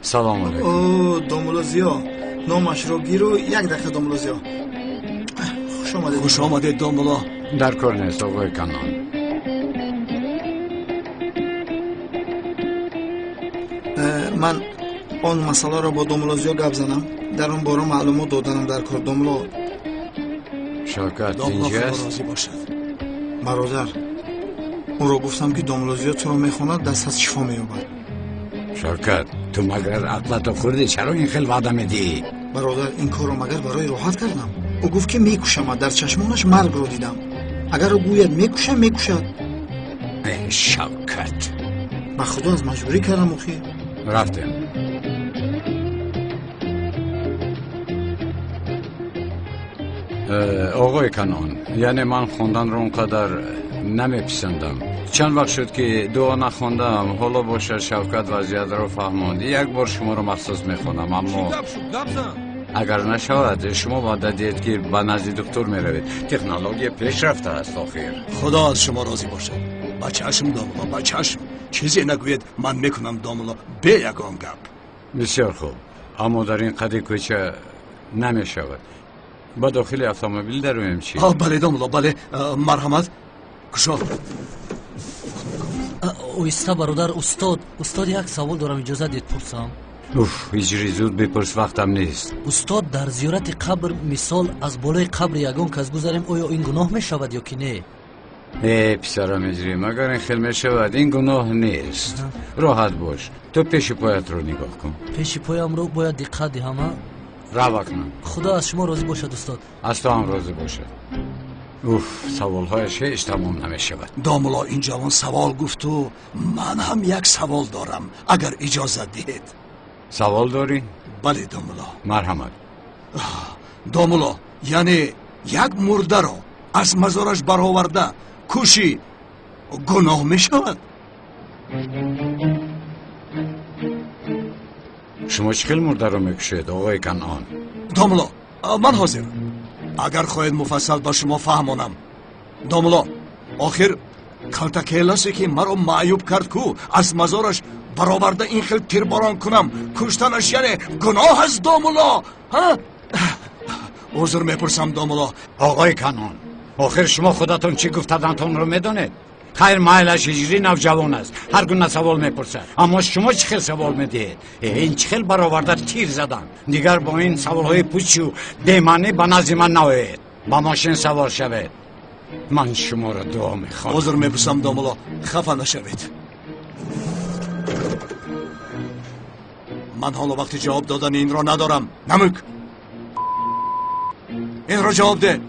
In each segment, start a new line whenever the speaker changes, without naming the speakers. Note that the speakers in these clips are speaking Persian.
سلام علیکم.
او دوملو زیا نامش رو گیرو یک دقیقه دوملو زیا. خوش آمده
دوملو.
در کار نیست آقای کنان.
من آن مسئله را با دوملو زیا گپ زدم. در اون باره معلومات دادم در کار دوملو.
شوکت اینجاست؟
برادر اون رو گفتم که دوملو زیا تو رو میخواند دست از شفا مییابد.
شوکت تو مگر عقلتو خوردی؟ چرا این خیلی وعده میدی؟
برادر این کار رو مگر برای راحت کردم. او گفت که میکشم، در چشمانش مرگ رو دیدم. اگر او گوید میکشم میکشد.
ای شوکت
با خدا از مجبوری کردم اخی.
رفتیم. آقای کنان، یعنی من خوندن رو اونقدر نمیپسندم. چند وقت شد که دعا نخوندم. حالا باشه شوکت وضعیت رو فهموند. یک بار شما رو مخصوص میخونم، اما اگر نشود شما باید دید که به نزد دکتر میروید. تکنولوژی پیشرفته است آخر.
خدا از شما راضی باشه. با چشم دوملو، با چشم. چیزی نگوید من میکنم دوملو به یگان گپ.
بسیار خوب، اما در این قد کوچه نمیشود. با داخل اتومبیل درویم چی؟
بله دوملو، بله. مرحمت. کشو.
اویستا برادر. استاد یک سوال دارم، اجازه دید پرسم؟
هیچ زود بپرس، وقتم نیست.
استاد در زیارت قبر مثال از بالای قبر یگان کس گذاریم، آیا این گناه می شود یا که نه؟
پسرم اجریم، اگر این خیلی می شود این گناه نیست. راحت باش، تو پیش پایت رو نگاه کن.
پیش پایم رو باید دقت دهم.
روا کنم.
خدا از شما راضی باشد استاد.
از تو هم راضی باشد. سوالهایش هیچ تمام نمی شود.
دوملو این جوان سوال گفت و من هم یک سوال دارم اگر اجازه دهید.
سوال داری؟
بله دوملو.
مرحمت.
دوملو یعنی یک مرده رو از مزارش برآورده کشی گناه می شود؟
شما چکل مرده رو میکشید آقای کنعان؟
دوملو من حاضر، اگر خواهید مفصل با شما فهمانم. دوملو آخر کلتکیلاسی که مرا معیوب کرد کو از مزارش برآورده این خیل تیرباران کنم کشتنش یعنی گناه است دوملو؟ عذر میپرسم دوملو.
آقای کنعان، آخر شما خودتون چی گفتدنتون رو میدونید؟ خیر مایلش هجری نوجوان است، هر گونه سوال میپرسه، اما شما چه خیل سوال میدید؟ این چه خیل برآورده تیر زدن. دیگر با این سوالهای پوچ و بی‌معنی به نزد من نوید. با ماشین سوار شوید. من شما را دعا میخوام.
عذر میپرسم دوملو، خفه نشوید. من حالا وقتی جواب دادن این را ندارم. نمک این را جواب ده.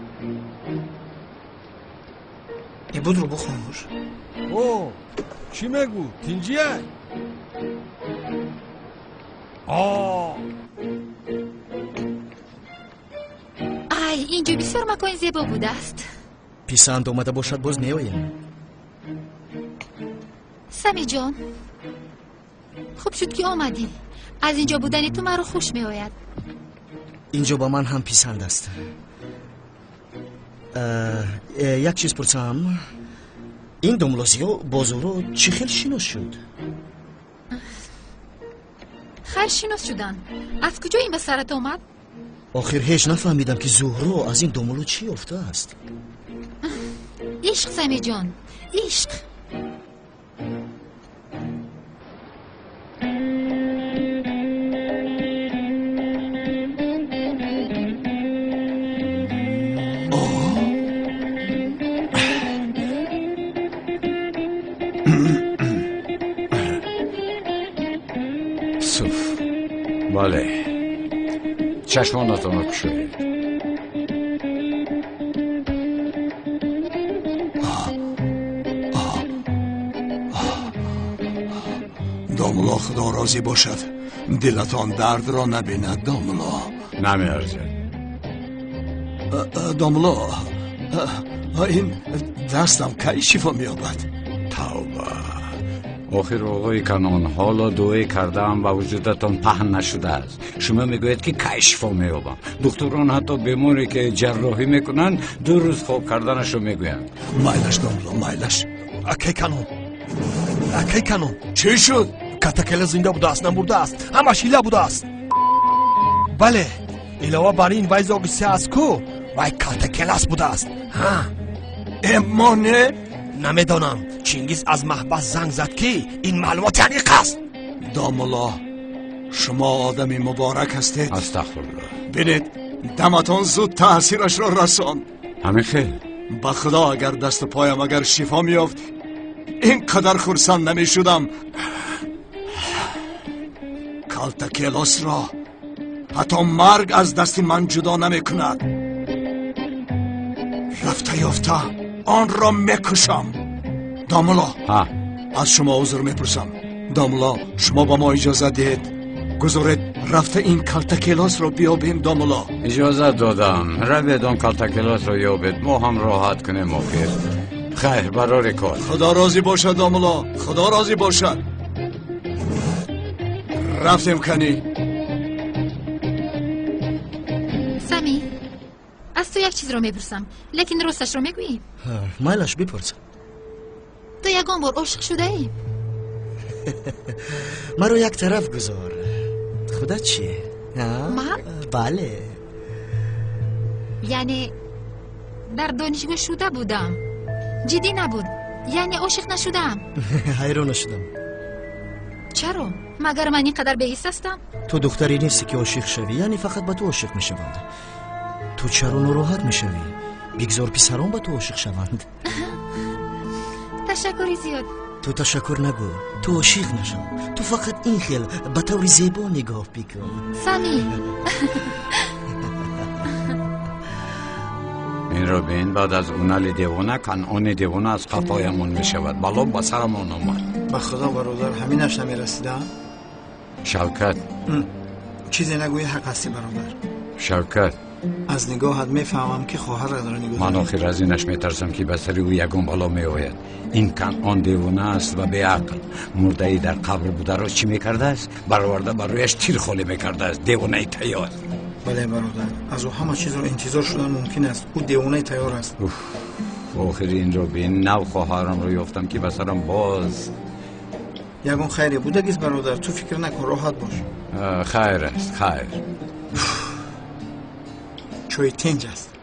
ای بود رو بخونموش.
چی میگو؟ تینجیه؟
ای اینجا بسیار مکان زیبا بوده است.
پیسند اومده باشد باز میاییم.
سمی جان خوب شد که آمدی. از اینجا بودن تو مرا خوش میآید.
اینجا با من هم پیسند است. یک چیز پرسم، این دوملوزیو بازورو چی خیل شناس شد؟
خیر شناس شدن. از کجا این به سرت آمد؟
آخر هیچ نفهمیدم که زهرو از این دوملو چی افته است.
عشق سمی جان، عشق.
بله، چشمانتون رو کشوید.
دوملو خدا راضی باشد دلتان درد را نبیند دوملو.
نمیارزه.
دوملو این دستم کی شفا میابد؟
توبه. آخر آقای کنان، حالا دعای کردم و وجودتان پهن نشده است. شما میگوید که کی شفا میابم. دکتران حتی بیماری که جراحی میکنن 2 روز خواب کردنش رو میگویند.
مایلش دوملو، مایلش. اکی کنون چی شد؟
کاتکل زنده بوده است نمورده است همش هیله بوده است بله علاوه بر این وای زاگسی است کو وای کاتکل بوده است ها
اما نه
نمیدانم چینگیز از محبس زنگ زد که این معلومات یعنی است
داملا شما آدمی مبارک هستید
استغفرالله.
بینید دمتان زود تاثیرش را رسان
همین خیلی
به خدا اگر دست پایم اگر شفا میافت اینقدر خرسند نمی شدم. کالتاکیلاس را حتی مرگ از دست من جدا نمی کند. رفته یافته آن را میکشم. داملا
ها
از شما عذر میپرسم. داملا شما با ما اجازه دهید گذارید رفته این کالتاکیلاس را بیابیم. داملا
اجازه دادم روید آن کالتاکیلاس رو یابید ما هم راحت کنیم آخر. خیر برای کار.
خدا راضی باشد داملا خدا راضی باشد. رفتیم کنی.
سمی از تو یک چیز رو میپرسم لیکن راستش رو میگویی.
مایلش بپرسم.
تو یکان بار عاشق شده ای؟
مرا یک طرف گذار. خودت چیه؟
من؟
بله.
یعنی در دانشگاه شده بودم جدی نبود یعنی عاشق نشدم.
حیران شدم.
چرا؟ مگر من اینقدر بی‌حس هستم؟
تو دختری نیستی که عاشق شوی یعنی فقط به تو عاشق میشوند. تو چرا ناراحت میشوی؟ بگذار پسران به تو عاشق شوند.
تشکری زیاد.
تو تشکر نگو. تو عاشق نشو. تو فقط این خیل به طور زیبا نگاه بکن.
سمی
این رو بین بعد از اونالی دیوانه کنعان دیوانه از قفایمون می شود بلا با سرمون اومد.
به خدا برادر همینش نمیرسیده.
شوکت
چیزی نگوی حق هستی برادر.
شوکت
از نگاهت میفهمم که خواهر را داره نگاه
من آخر از اینش میترسم که به سر او یکم بالا می آید. این کنعان دیوانه است و به عقل. مرده ای در قبر بوده را چی میکرده است؟ برآورده بر رویش تیر خالی میکرده است. دیوانه تیار.
بله برادر از او همه چیز رو انتظار شدن ممکن است. او دیوانه تیار است.
آخر این رو بین نو خواهرم رو یافتم که به سرم باز.
یگون خیری بودگیز برادر تو فکر نکن راحت باش.
خیر است خیر.
چوی تنج است.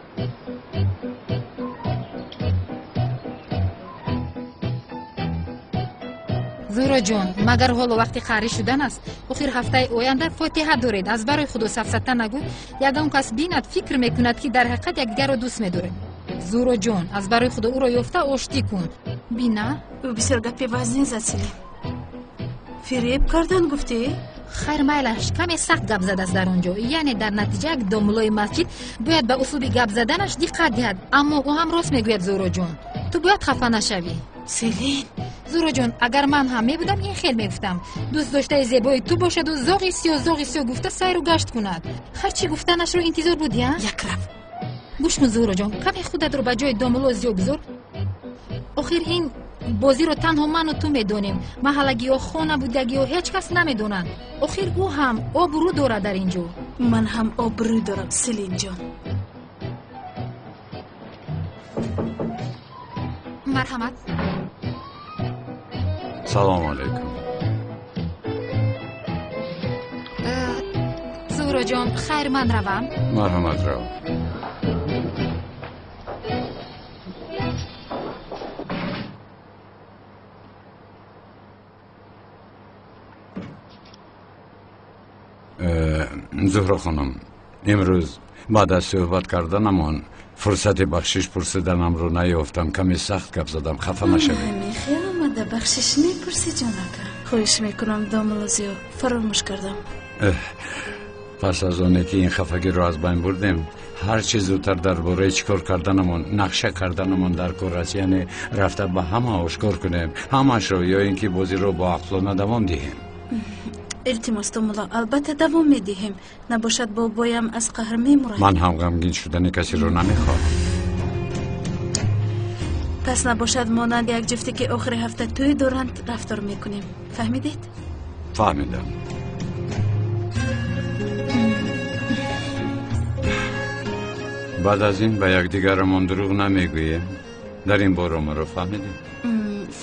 زورا جون مگر حالا وقتی خری شدن است؟ آخر هفته آینده فاتحه دارید. از برای خود سفسطه نگو. یگان کس بیند فکر میکند که در حقیقت یکدیگر را دوست می‌دارد. زورا جون از برای خود او را یافته آشتی کن. بینا
او بسیار گپی وزنی زد سیلی. فریب کردن گفتی؟
خیر میلش کمی سخت گپ زده است در اونجا. یعنی در نتیجه یک داملای مسجد باید به اصول گپ زدنش دقت دهد. اما او هم راست میگوید زورا جون. تو باید خفه نشوی.
سیلین
زورا جون اگر من هم میبودم این خیل میگفتم دوست داشته زیبای تو باشد و زاغی سیاه گفته سیر و گشت کند. هرچی گفتنش رو انتظار بودی ها؟
یک رفت.
گوش کن زورا جون کمی خودت رو به جای داملو زیو بذار. آخر این بازی رو تنها من و تو میدونیم. محلگی و خانه بودگی و هیچ کس نمیدونن. آخر او هم آبرو داره در اینجا.
من هم آبرو دارم سیلین جان.
مرحمت.
سلام علیکم.
زورا جان خیر من روم.
مرحمت رو. زهرا خانم امروز بعد از صحبت کردنمان فرصت بخشش پرسیدنم رو نیافتم. کمی سخت گپ زدم خفه نشوید.
همین خیلی آمده بخشش نیپرسی جانکه. خواهش میکنم داملازیو فراموش کردم.
پس از اونه که این خفگی رو از بین بردیم هر چیز زودتر درباره چیکار کردنمون نقشه کردنمون در کار است. یعنی رفته به همه آشکار کنیم همش رو یا اینکه بازی رو با عقلانه دوام دهیم.
التماس داملا البته دوام میدهیم. نباشد بابایم از قهر میمورد.
من هم غمگین شدن کسی رو نمیخوام.
پس نباشد مانند یک جفتی که آخر هفته توی دورند رفتار میکنیم. فهمیدید؟
فهمیدم. بعد از این به یک دیگرمون دروغ نمیگوییم. در این باره ما رو فهمیدیم.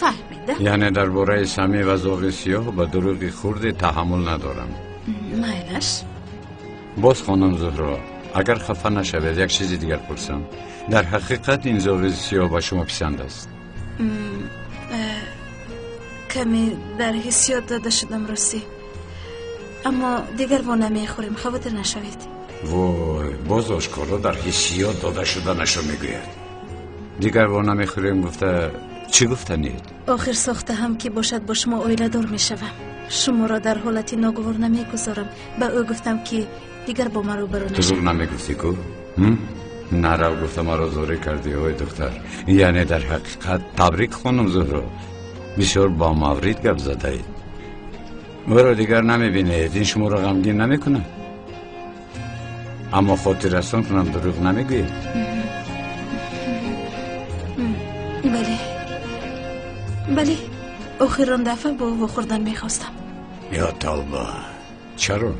فهمیدم.
یعنی درباره سمی و ذوق سیاه و دروغ خرد تحمل ندارم.
مایلش.
باز خانم زهرا، اگر خفه نشوید یک چیزی دیگر پرسم. در حقیقت این ذوق سیاه با شما پسند است؟
کمی در حسیات داده شدم راستی، اما دیگر با نمیخوریم، خاطر نشوید.
وای، باز آشکارا در حسیات داده شده نشو میگوید. دیگر با نمیخوریم گفته چی گفتنید؟
آخر ساخته هم که باشد با شما اویله دار میشوم. شما را در حالتی ناگوار نمیگذارم. به او گفتم که دیگر با من رو برو نشوید.
دروغ نمیگفتی کو؟ نرو گفته ما را زوری کردی اوی دختر. یعنی در حقیقت تبریک خانم زهرا، بسیار با مورید گپ زده اید. او را دیگر نمیبینید، این شما را غمگین نمیکنه؟ اما خاطر رسان کنم دروغ نمیگوید؟
بله، آخرین دفعه با او خوردن میخواستم.
یا توبه، چرا؟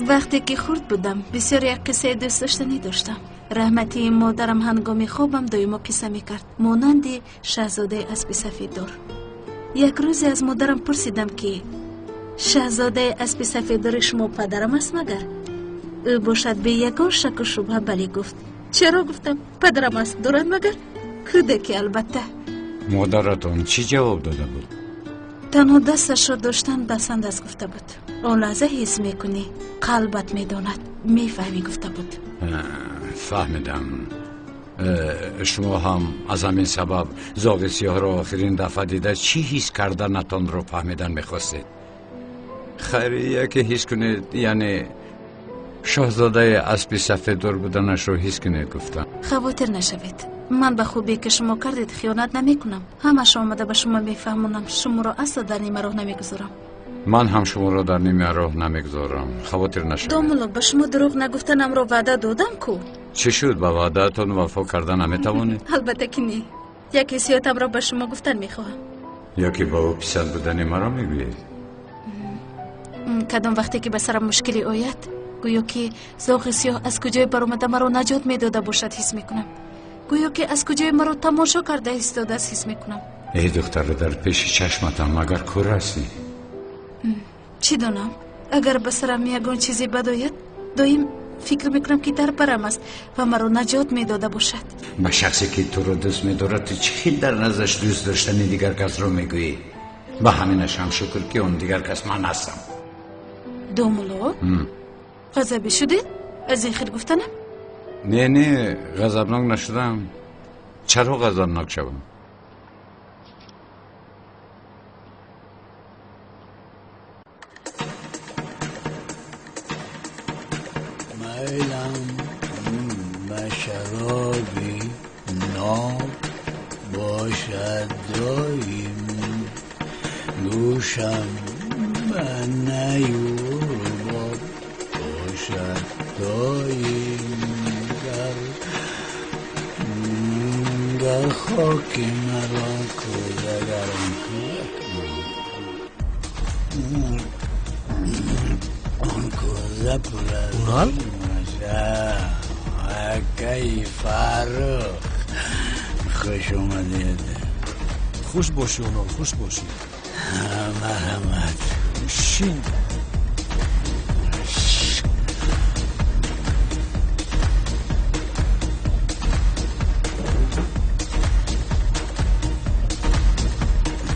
وقتی که خورد بودم بسیار یک قصه دوست داشتنی داشتم. رحمتی مادرم هنگامی خوابم دایما قصه میکرد، مانند شاهزاده اسب سفید دار. یک روزی از مادرم پرسیدم که شاهزاده اسب سفید دار شما پدرم است مگر؟ او باشد به یگان شک و شبهه بلی گفت. چرا گفتم پدرم است دارد مگر؟ کودکی البته.
مادرتون چی جواب داده بود؟
تنها دستش را داشتن بسند از گفته بود. آن لحظه حس میکنی، قلبت میداند، میفهمی گفته بود.
فهمیدم. شما هم از همین سبب ذوق سیاه را آخرین دفعه دیده چی حس کردنتان رو فهمیدن میخواستید؟ خیریه که حس کنید، یعنی شاهزاده اسب سفید دار بودنش رو حس کنید گفتم.
خاطر نشوید، من به خوبی که شما کردید خیانت نمی کنم. همش آمده به شما میفهمونم. شما را اصلا در نیمه راه نمیگذارم.
من هم شما را در نیمه راه نمیگذارم، خاطر نشوید.
دوملو به شما دروغ نگفتنم را وعده دادم کو.
چی شد؟ به وعدهتون وفا کردن نمیتوانید؟
البته که نی. یک حسیاتم را به شما گفتن میخواهم.
یا که با او پسند بودن مرا میگویید؟
کدام وقتی که به سرم مشکلی آید گویا که ذوق سیاه از کجای برآمده مرا نجات میداده باشد حس میکنم. گویا که از کجای مرا تماشا کرده ایستاده است حس میکنم.
ای دختر در پیش چشمتم مگر کور هستی؟
چی دانم؟ اگر به سرم یگان چیزی بد آید دایم فکر میکنم که در برم است و مرا نجات میداده باشد.
با شخصی که تو رو دوست میدارد تو چی در نظرش دوست داشتنی دیگر کس رو میگویی؟ با همینش هم شکر که اون دیگر کس من هستم.
دوملو؟ غضبی شدید؟ از این خیر گفتنم؟
نه غضبناک نشدم. چرا غضبناک شوم؟
میلم به شرابی ناب باشد دایم، گوشم به نیور باب باشد دایم. در خاک مرا کودگرم آن کوزه پرد
اونال؟
اکی فرخ خوش اومدید.
خوش باشی اونال، خوش باشی.
مرحمت.
شین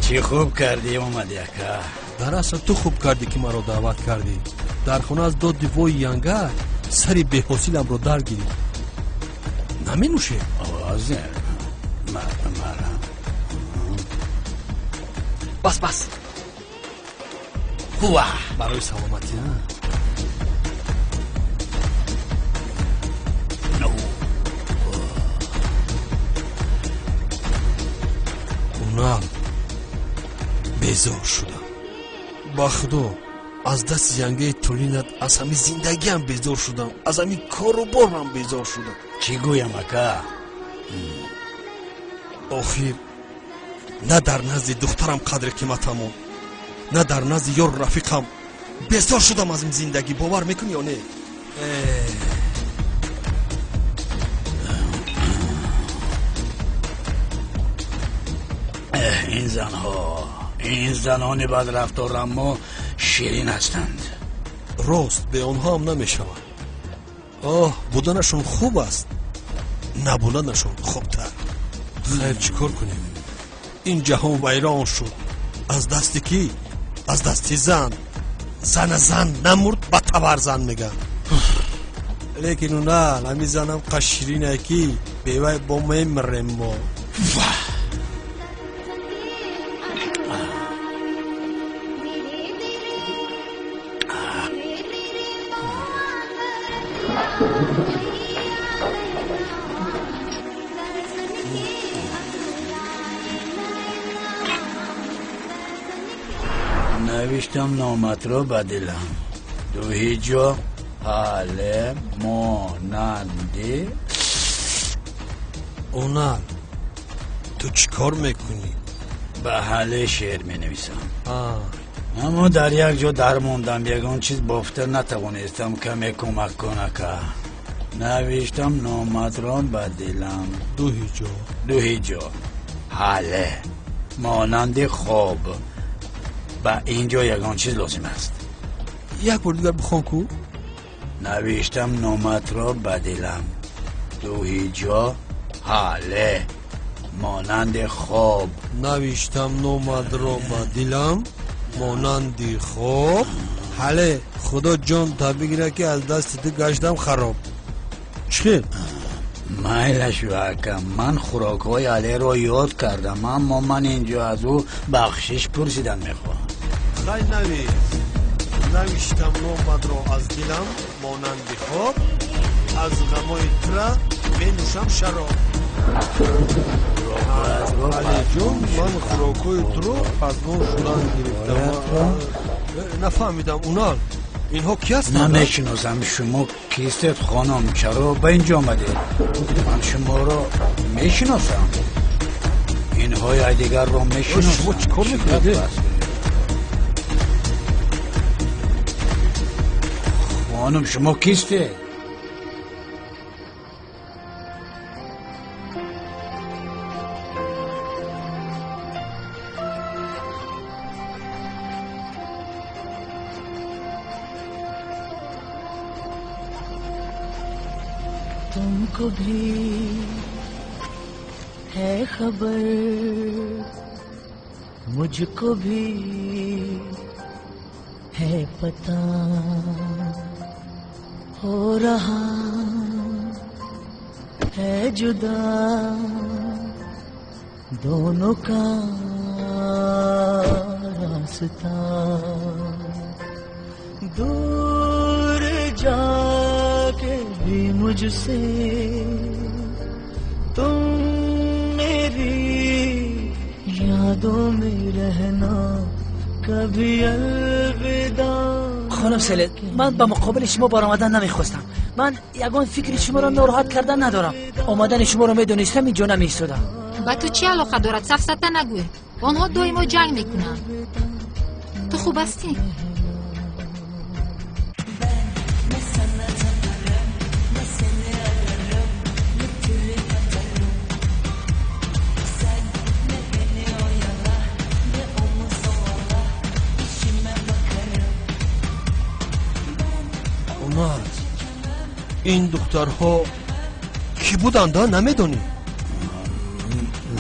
چی خوب کردی اومدی اکا.
در اصل تو خوب کردی که مرا دعوت کردی. در خانه از دو دیوای ینگر سری بی‌حاصلم رو در گیری. نمی نوشه؟
آوازه مرحم.
بس
خواه
برای سلامتی ها.
نو
اونال بیزار شدم. با خدا از دست ینگه تولینت از همین زندگی هم بیزار شدم، از همین کار و بار هم بیزار شدم.
چی گویم اکا؟
آخر نه در نزد دخترم قدر قیمتمون، نه در نزد یار رفیقم بیزار شدم از این زندگی. باور میکنی یا نه؟
این زنان بد رفتار اما شیرین هستند.
راست به آنها هم نمیشود. بودنشون خوب است، نبودنشون خوبتر. خیر چیکار کنیم؟ این جهان ویران شد. از دستی کی؟ از دستی زن نمرد به تبر زن میگن. لیکن اونال همی زنم قشرینه کی بیوی با میمرم ما.
نوشتم نامت را بدلم. دو هیجا حال ماننده.
اونال تو چیکار میکنی؟
به حال شعر می نویسم. اما در یک جا در موندم، یگان چیز بافته نتوانستم کمی کمک کنه که نوشتم نامت را بدلم. دو هیجا حاله مانند خواب. با اینجا یگان چیز لازم است.
یک بار دیگر بخوان کو.
نوشتم نامت را بدلم. دو هیجا حاله مانند خواب.
نوشتم نامت را بدلم مانند خواب. حاله خدا جان تا بگیره که از دست تو گشتم خراب. چخیر؟
مایلش واکم، من خوراک های علی را یاد کردم، اما من اینجا از او بخشش پرسیدن میخوام.
خیلی نوشتم نامت را از دلم مانند خواب. از غمای ترا می نوشم شراب. علی جون من خوراکای تو رو از نو شدن گرفتم. نفهمیدم اونال اینها کی هستند؟
نمیشناسم. شما کیستید خانم؟ چرا به اینجا آمده؟ من شما را میشناسم. اینها دیگر را میشناسم.
شما چیکار میکنید؟
خانم شما کیستید؟
तुमको भी है खबर, मुझको भी है पता, हो रहा है जुदा दोनों का रास्ता. दूर जाके भी मुझसे तुम मेरी यादों में रहना कभी अलविदा.
خانم سلید، من به مقابل شما بار آمدن نمیخواستم. من یگان فکر شما را ناراحت کردن ندارم. آمدن شما را میدونستم اینجا نمیستادم.
با تو چی علاقه دارد؟ سفسطه نگوی. آنها دائما جنگ میکنن. تو خوب هستی؟
این دخترها کی بودند نمیدونی؟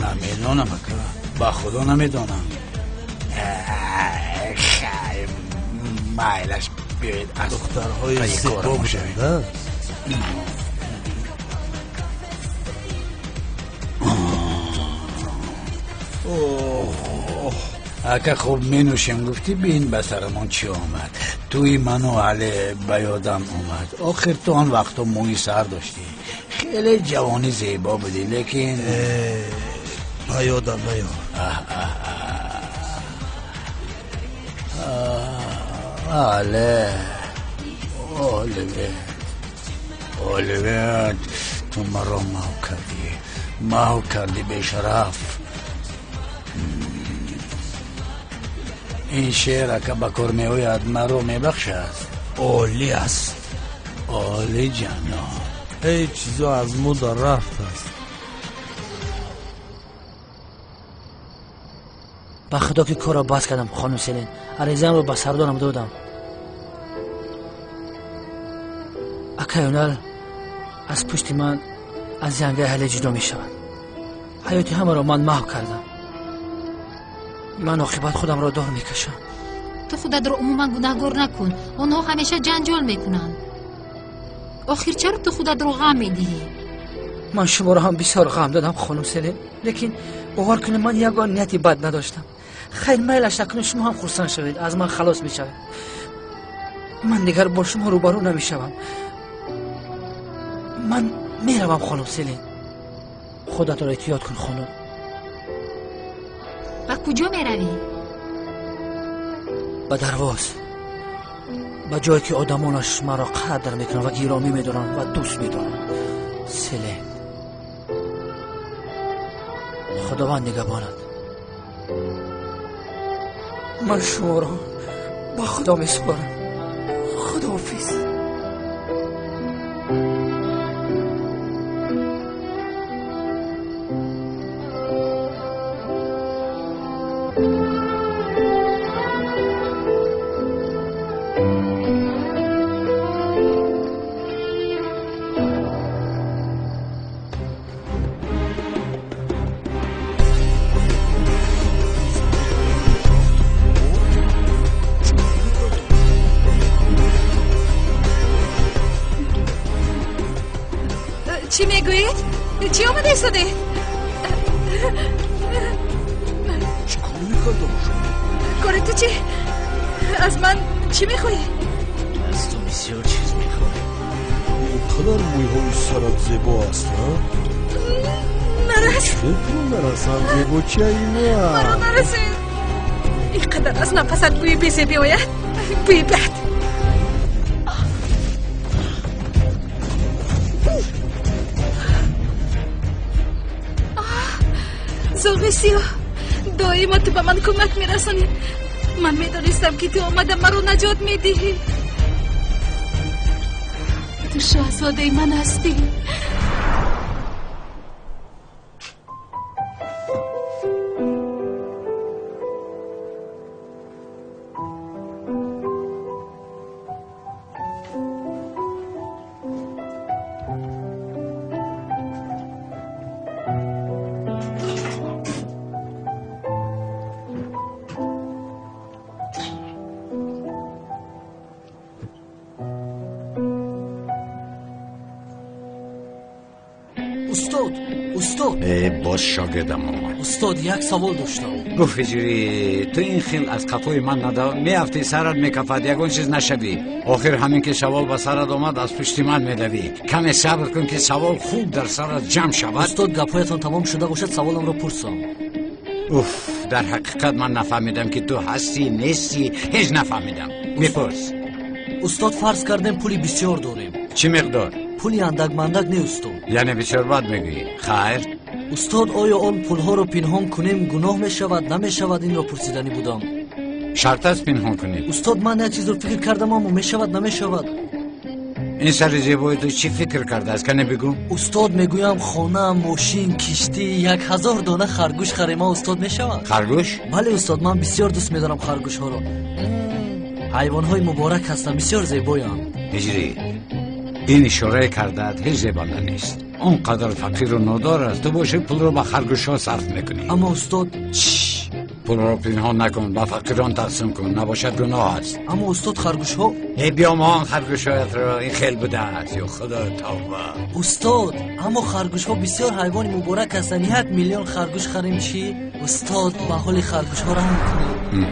نمیدونم اکا، با خدا نمیدونم. مایلش بیاید از
دخترهای زیبا بودند.
اگه خوب می نوشیم گفتی بین به سرمان چی آمد. توی منو علی به یادم اومد. آخر تو آن وقتا موی سر داشتی، خیلی جوانی زیبا بودی، لیکن
به یادم نیاد.
علی اولویت تو مرا ماو کردی به شرف. این شعر که با کار میآید مرا میبخشد.
عالی است.
عالی جانا.
هیچ چیزا از ما در رفت است.
तुमको भी है खबर, मुझको भी है पता, हो रहा है जुदा दोनों का रास्ता. दूर जाके भी मुझसे तुम मेरी यादों में रहना कभी अलविदा. خانم سلید،
به خدا که کار را بس کردم خانم سلین. عریضه‌ام رو به سردارم دادم. اکایونل از پشت من از ینگه اهل جدا می شود. حیاتی همه را من محو کردم. من عاقبت خودم را دار می کشم.
تو خودت را عموما گناهگار نکن. آنها همیشه جنجال میکنند. آخر چرا تو خودت را غم میدهی؟
من شما را هم بسیار غم دادم خانم سلین، لیکن باور کنید من یگان نیتی بد نداشتم. خیر میلش نکنید شما هم خرسند شوید، از من خلاص میشوید. من دیگر با شما روبرو نمیشوم. من میروم خانم سلین. خودت را احتیاط کن خانم.
و کجا میروی؟
به درواز، به جایی که آدمانش مرا قدر میکنن و گرامی میدارن و دوست میدارن. سلین، خداوند نگهبانت. من شما را با خدا میسپارم. خداحافظ.
چی میگویید؟ چی آمده ایستاده؟
چی کار میکردم شما؟
کار تو چی؟ از من چی میخوایی؟
از تو بسیار چیز میخوایی. قدر مویهای سرت زیبا است ها؟
نرس.
چطور نرسم زیبا چی ایمه؟
مرا نرسید. اینقدر از نفست بوی بیزه بیاید. بوی بد. زوغی سیاه، دائما تو به من کمک میرسانی. من میدانستم که تو آمده مرا نجات میدهی. تو شاهزاده من هستی.
استاد
باز شاگردم آمد.
استاد یک سوال داشتم.
گفت هجری تو این خیل از قفای من ندا میافتی سرت میکفد یگون چیز نشوی. آخر همین که سوال به سرت آمد از پشت من میدوی. کمی صبر کن که سوال خوب در سرت جمع شود.
استاد گپایتان تمام شده باشد سوالم را پرسم.
در حقیقت من نفهمیدم که تو هستی نیستی. هیچ نفهمیدم. میپرس.
استاد فرض کردیم پولی بسیار داریم.
چی مقدار؟
پولی اندک مندک نه استاد.
یعنی بسیار بد میگویی. خیر
استاد آیا آن پولها رو پنهان کنیم گناه میشود نمیشود؟ این را پرسیدنی بودم.
شرط است پنهان کنی؟
استاد من یک چیز رو فکر کردم اما میشود نمیشود.
این سر زیبایی تو چی فکر کرده است کنه بگو؟
استاد میگویم خانه، ماشین، کشتی، 1000 دانه خرگوش خریم استاد میشود؟
خرگوش؟
بله استاد من بسیار دوست میدارم خرگوش ها رو. حیوان های مبارک هستن بسیار زیبایند.
هجری این اشاره کردت هیچ زیبنده نیست. اونقدر فقیر و نادار است تو باشه پول رو به خرگوش ها صرف میکنی.
اما استاد
پول رو پنهان نکن، به فقیران تقسیم کن، نباشد گناه است.
اما استاد خرگوش ها
بیا ما خرگوش هایت رو این خیل بوده است. یا خدا توبه.
استاد اما خرگوش ها بسیار حیوان مبارک هستن. 1 میلیون خرگوش خریم چی؟ استاد به حال خرگوش ها رحم کنید.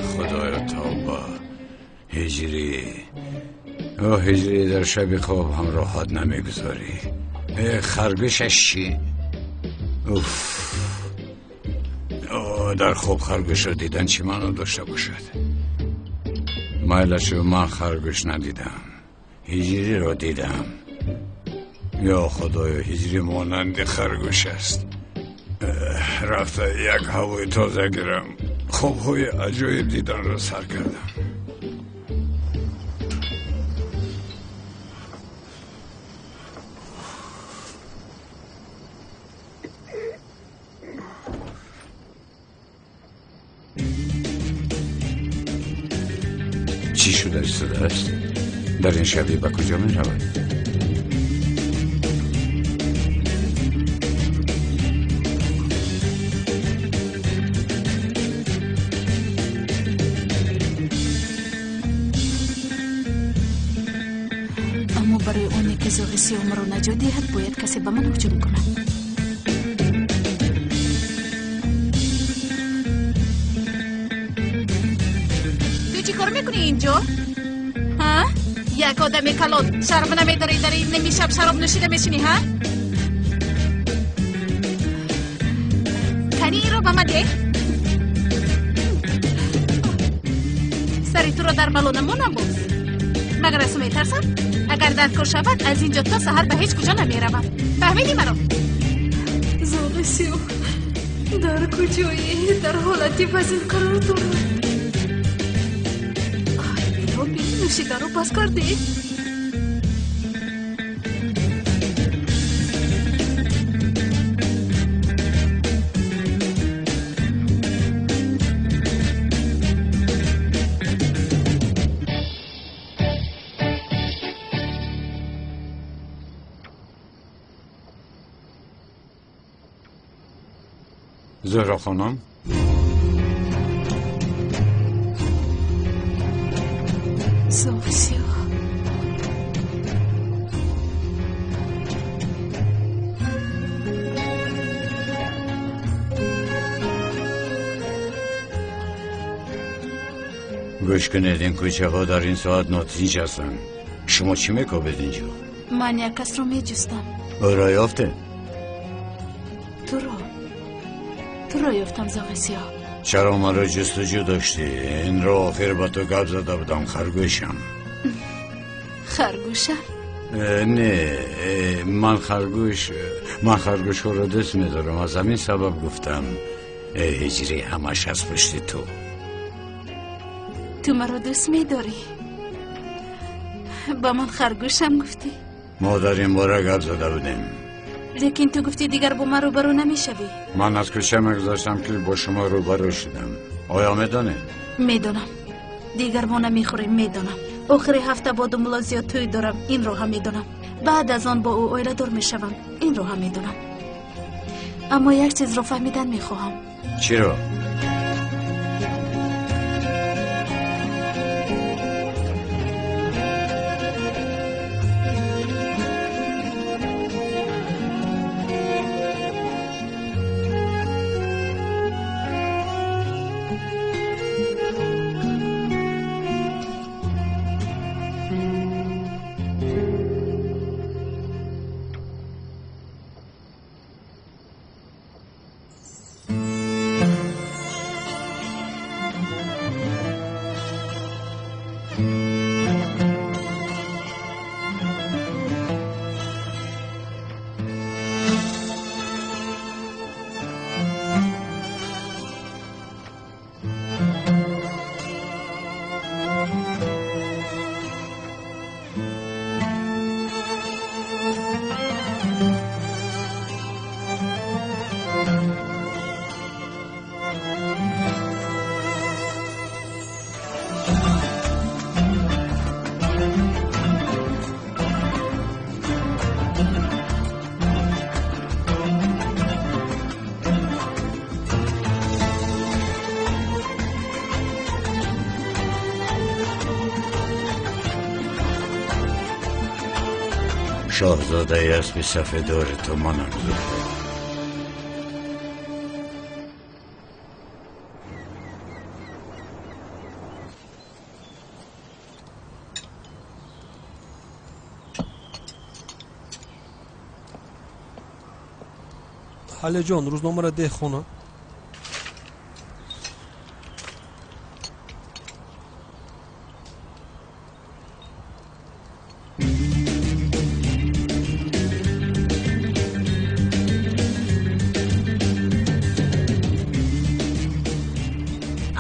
خدایا توبه. هجری هجری در شب خواب هم راحت نمیگذاری. خرگوشش چی؟ در خواب خرگوش رو دیدن چی منو داشته باشد؟ مایلشو من خرگوش ندیدم، هجری رو دیدم. یا خدایا هجری مانند خرگوش است. رفته یک هوای تازه گرم، خوابهای عجایب دیدن رو سر کردم. چی شدش صدا است؟ در این شبیه به کجا می رود؟
اما برای اونی که زوغ سیام رو نجات دهد باید کسی به من هجوم کند. تو چی کار میکنی اینجا؟ ها؟ یک آدم کلان شرم نمیداری در این نمی شب شراب نوشیده میشینی ها؟ کنی این رو به من ده؟ سری تو رو در بلون مونم باز مگر از تو میترسم؟ اگر دردکار شود از اینجا تا سحر به هیچ کجا نمیروم. فهمیدی مرا؟ زوغ سیو در کجایی؟ در حالتی وزن قرار دارم. رو بینی نوشیده رو باز کردی؟
زهرا خانم
زوغ سیو
گوش کنید این کوچه ها در این ساعت ناتیج هستن. شما چی میکابید اینجا؟
من یک کس رو میجستم.
او را یافته؟
تو رو یافتم زوغ سیاه.
چرا من را جستجو داشتی؟ این را آخر با تو گپ زده بودم. خرگوشم.
خرگوشم؟
نه من خرگوش ها را دوست میدارم. از همین سبب گفتم هجری همش از پشت
تو مرا دوست میداری؟ با من خرگوشم گفتی؟
ما در این باره گپ زده بودیم.
لیکن تو گفتی دیگر با من روبرو نمیشوی.
من از کوچه مگذاشتم که با شما روبرو شدم. آیا میدانه؟
میدونم. دیگر ما نمیخوریم. میدونم. آخر هفته با دنبال زیاد توی دارم. این رو هم میدونم. بعد از آن با او اویله دار میشوم. این رو هم میدونم. اما یک چیز رو فهمیدن میخواهم.
چی رو؟ شاهزاده اسب سفیدار تو منم زهره.
حاله جان روزنامه را ده خونه.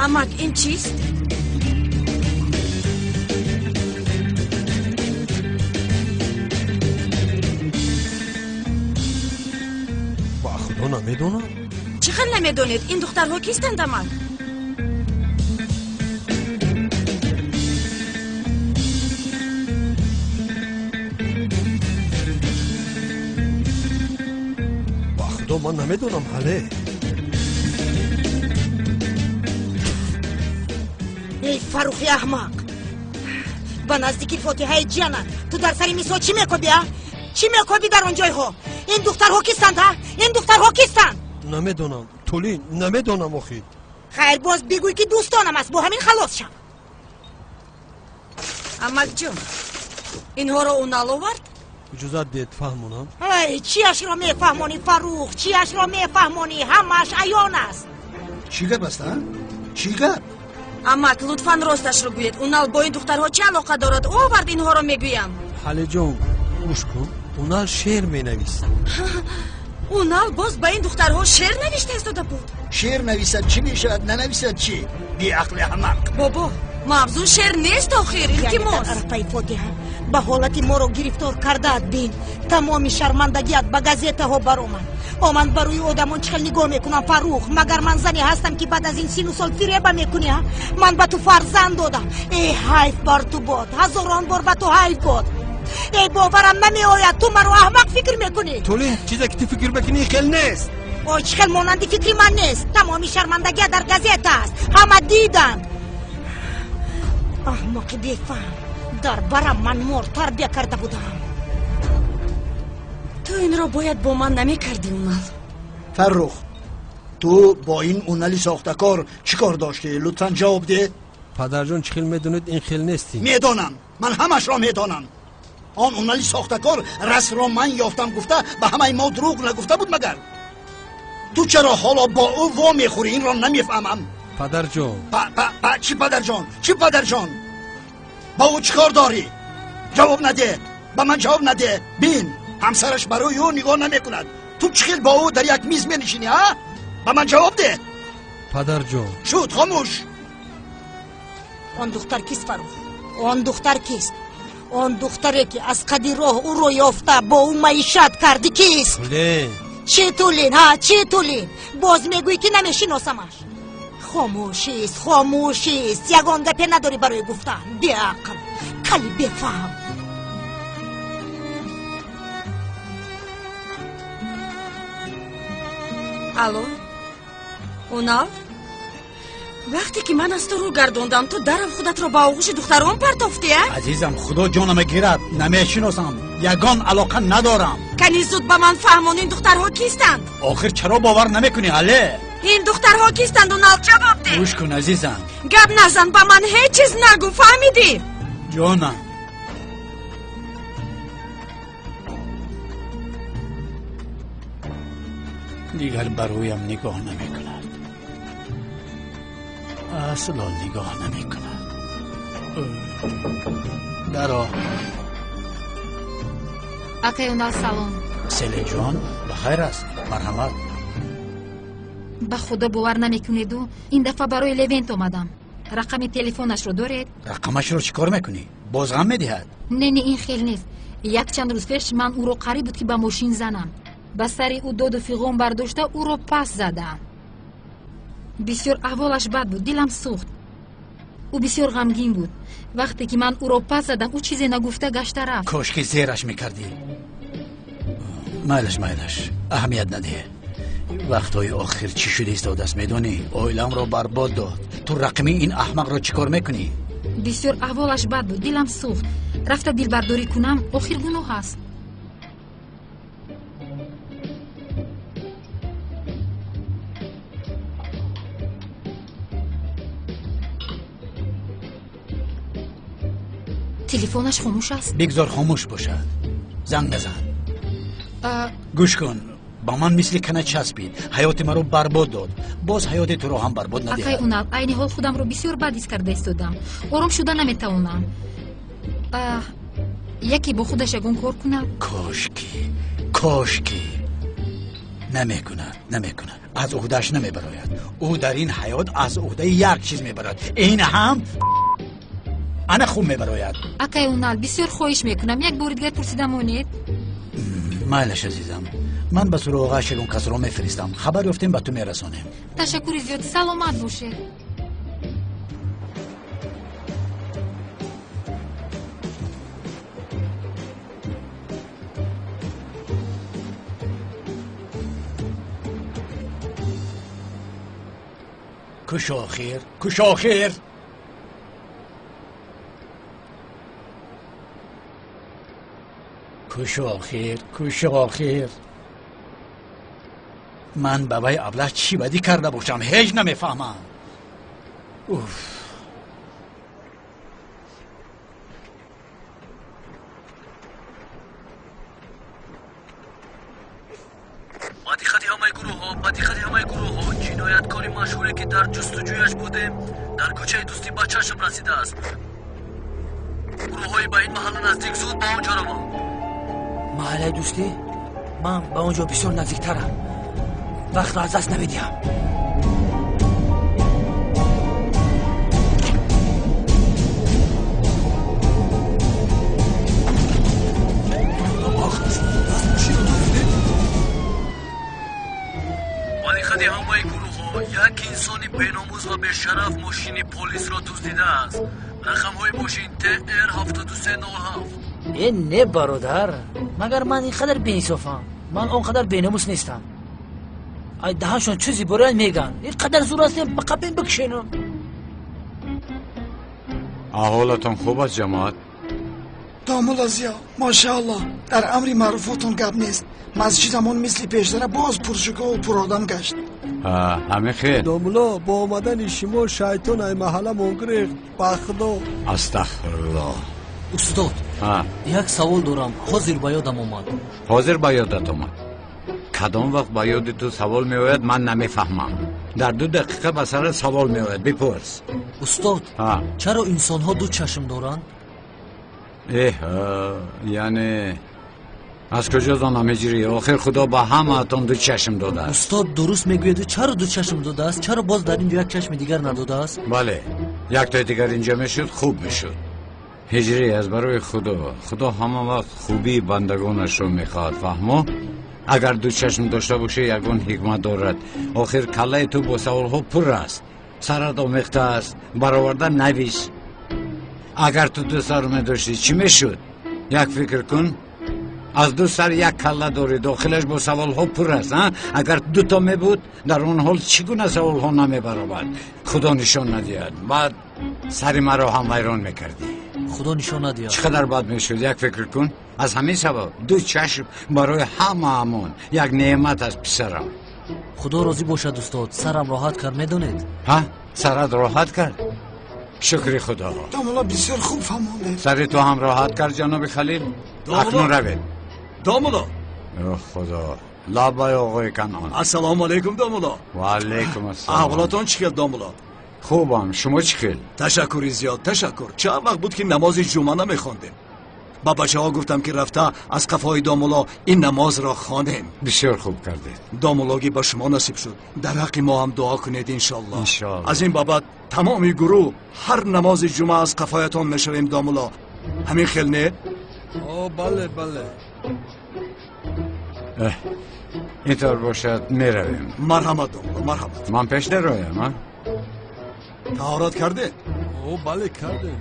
امک این چیست؟
با خدا نمیدونم.
چقدر نمیدونید این دخترها کیستند امک؟
من نمیدونم حاله
ای فروخی احمق با نزدیکی فاتحه جانت تو در سری میسو چی میکوبی ها؟ چی میکوبی در اونجای ها؟ این دخترها کیستند ها؟ این دخترها کیستند؟
نمیدونم تولی نمیدونم آخی
خیر باز بگوی که دوستانم است با همین خلاص شم احمق جون اینها رو اونال آورد؟
اجازت دید فهمونم
ای چیش را میفهمونی فروخ چیش را میفهمونی همش عیان است
چی گپ است ها؟ چی گپ؟
احمق لطفاً راستش رو گوید اونال با این دخترها چه علاقه دارد آورد اینها رو میگویم
حاله جون گوش کن اونال شعر مینویست
اونال باز با این دخترها شعر نوشته استاده بود
شعر نویسد چی میشود ننویسد چی؟ بی عقل احمق
بابا موضوع شعر نیست آخر التماس عرفه فاتحه به حالت ما رو گرفتار کرده بین تمام شرمندگیت به گازیته ها برآمد من بروی آدمان چخل نگاه میکنم فروخ مگر من زنی هستم که بعد از این 30 سال فریب میکنی ها من به تو فرزند دادم ای حیف بر تو باد هزاران بار به تو حیف باد ای باورم نمی آید تو مرا احمق فکر میکنی
تولی چیزی که تو فکر بکنی خیلی نیست
آی چخل مانندی فکری من نیست تمامی شرمندگی در گازیت است همه دیدن احمق بیفهم در برم من مور تربیه کرده بودم تو این را باید با من نمی کردی اونال
فرخ تو با این اونالی ساختکار چی کار داشتی؟ لطفا جواب ده
پدر جون چخیل میدونید این خیلی نیستی
میدانم من همش را میدانم آن اونالی ساختکار رس را من یافتم گفته به همه ما دروغ نگفته بود مگر تو چرا حالا با او وا میخوری این را نمیفهمم
پدر جون
چی پدر جان چی پدر جان با او چی کار داری جواب نده به من جواب نده بین همسرش برای او نگاه نمی کند تو چخیل با او در یک میز می نشینی ها به من جواب ده
پدر جون
شد خاموش
آن دختر کیست فروخ آن دختر کیست آن دختری که از قدی راه او رو یافته با او معیشت کردی کیست
تولی
چی تولین ها چی تولین باز میگویی که نمیشناسمش خاموشیست یگان گپی نداری برای گفتن بیعقل کلی بفهم الو اونال وقتی که من از تو رو گردوندم تو درم خودت رو با آغوش دختران پرتافتی
عزیزم خدا جانم گیرد نمیشناسم یگان علاقه ندارم
کنی زود به من فهمون این دخترها کیستند
آخر چرا باور نمیکنی علی
این دخترها کیستند اونال جواب ده
گوش کن عزیزم
گپ نزن به من هیچ چیز نگو فهمیدی
جانم دیگر برویم نگاه نمی کند اصلا نگاه نمی کند درا
اکای اونال سلام
سلی جان بخیر است مرحمت
به خدا باور نمیکنید این دفعه برای لونت آمدم رقم تلفنش رو دارید
رقمش رو چیکار میکنی باز غم میدهد
نه این خیلی نیست یک چند روز پیش من او رو قریب بود که به ماشین زنم به سری او داد و فیغون برداشته او رو پس زدم بسیار احوالش بد بود دلم سوخت او بسیار غمگین بود وقتی که من او رو پس زدم او چیزی نگفته گشته رفت
کاش که زیرش میکردی مایلش اهمیت نده وقتای آخر چی شده است دست میدونی اویلم رو برباد داد تو رقمی این احمق رو چیکار میکنی
بسیار احوالش بد بود دلم سوخت رفته دل برداری کنم آخر گناه است تلفنش خاموش است
بگذار خاموش باشد زنگ بزن گوش کن با من مثل کنه چسبید حیات من رو برباد داد باز حیات تو رو هم برباد ندهد
اکای اونال عین حال خودم رو بسیار بد حس کرده استودم آرام شده نمیتونم یکی با خودش یگون کار کنه
کاشکی نمیکند از عهدهش نمیبراید او در این حیات از عهده یک چیز میبرد این هم انا خوب میبراید
اکای اونال بسیار خواهش میکنم یک بار دیگه پرسیدم اونید
مایلش عزیزم من به سراغ شگون کس رو میفرستم خبر یافتیم به تو میرسانیم
تشکر زیاد سلامت باشه
کش آخر کش آخر کش آخر کش آخر من بابای ابله چی بدی کرده باشم هیچ نمیفهمم. اوف.
بدیختی همه گروه ها جنایتکاری مشهوری که در جستجویش بودیم در کوچه دوستی به چشم رسیده است. گروه های به این محل نزدیک زود به آنجا روم.
محله دوستی؟ من به آنجا بسیار نزدیکترم. وقت را از دست نمیدیم.
بدیختی همه گروه ها یک انسانی بیناموز و به شرف ماشین پلیس را دزدیده است. رقم های ماشین TR7397.
این نه برادر، مگر من اینقدر بی‌انصافم؟ من اونقدر بیناموس نیستم. ای دهانشون چیزی برای میگن اینقدر زور است به قبین بکشینم.
احوالتان خوب است جماعت؟
دامولا زیا ماشاءالله در امری معروفاتون گپ نیست. مسجدمون مثل پیشتر باز پرشگاه و پر آدم گشت.
همه خیر.
دامولا با آمدن شما شیطان ای محله منگریخت به خدا.
استغفرالله.
استاد یک سوال دارم حاضر به یادم آمد.
حاضر به یادت آمد؟ کدام وقت به یاد تو سوال می آید من نمیفهمم. در 2 دقیقه به سر سوال می آید بپرس.
استاد چرا انسان ها 2 چشم دارند؟
یعنی از کجا دانم هجری؟ آخر خدا با همه اتان 2 چشم داده است.
استاد درست میگوید چرا 2 چشم داده است؟ چرا باز در اینجا یک چشم دیگر نداده است؟
بله یک تا دیگر اینجا میشد خوب میشد. هجری از برای خدا همه وقت خوبی بندگانش رو میخواد فهمو؟ اگر 2 چشم داشته باشه یگان حکمت دارد. آخر کله تو با سوال ها پر است، سرت آمیخته است، برآورده نویس. اگر تو 2 سر میداشتی چی میشد؟ یک فکر کن، از 2 سر یک کله داری، داخلش با سوال ها پر است. اگر 2 تا می بود در اون حال چگونه سوال ها نمی برآورد؟ خدا نشان ندهد بعد سر مرا هم ویران میکردی.
خدا نشان ندهد
چقدر بد میشد. یک فکر کن، از همین سبب 2 چشم برای همون یک نعمت است پسرم.
خدا راضی باشد استاد. سرم راحت کرد میدونید؟
سرت راحت کرد؟ شکر خدا.
دامولا بسیار خوب فهمونده.
سر تو هم راحت کرد جناب خلیل؟ اکنون روید.
دامولا
خدا. لابای آقای کنعان.
السلام علیکم دامولا.
و علیکم السلام.
احوالتان چی خیل دامولا؟
خوبم، شما چی خیل؟
تشکری زیاد تشکر. چند وقت بود که نماز جمعه نمیخواندیم. با بچه ها گفتم که رفته از قفای دامولا این نماز را خوانیم.
بسیار خوب کردید.
دامولاگی به شما نصیب شد. در حق ما هم دعا کنید انشالله. از این بابت تمامی گروه هر نماز جمعه از قفایتان میشویم دامولا. همین خیل نه؟
بله
اینطور باشد میرویم.
مرحمت دامولا مرحمت.
من پیش نرویم.
طهارت کرده؟
بله کرده.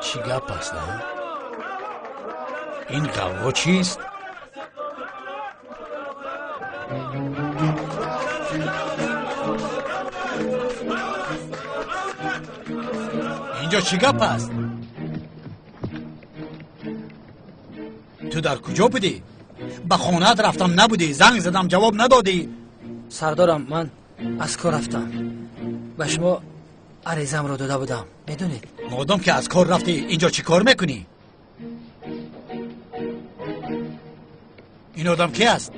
چی گپ است نه؟ این قوا چیست؟ اینجا چی گپ است؟ تو در کجا بودی؟ به خانه‌ات رفتم نبودی، زنگ زدم جواب ندادی.
سردارم من از کار رفتم، به شما عریضم رو داده بودم میدونید.
مادام که از کار رفتی اینجا چی کار میکنی؟ این آدم کی است؟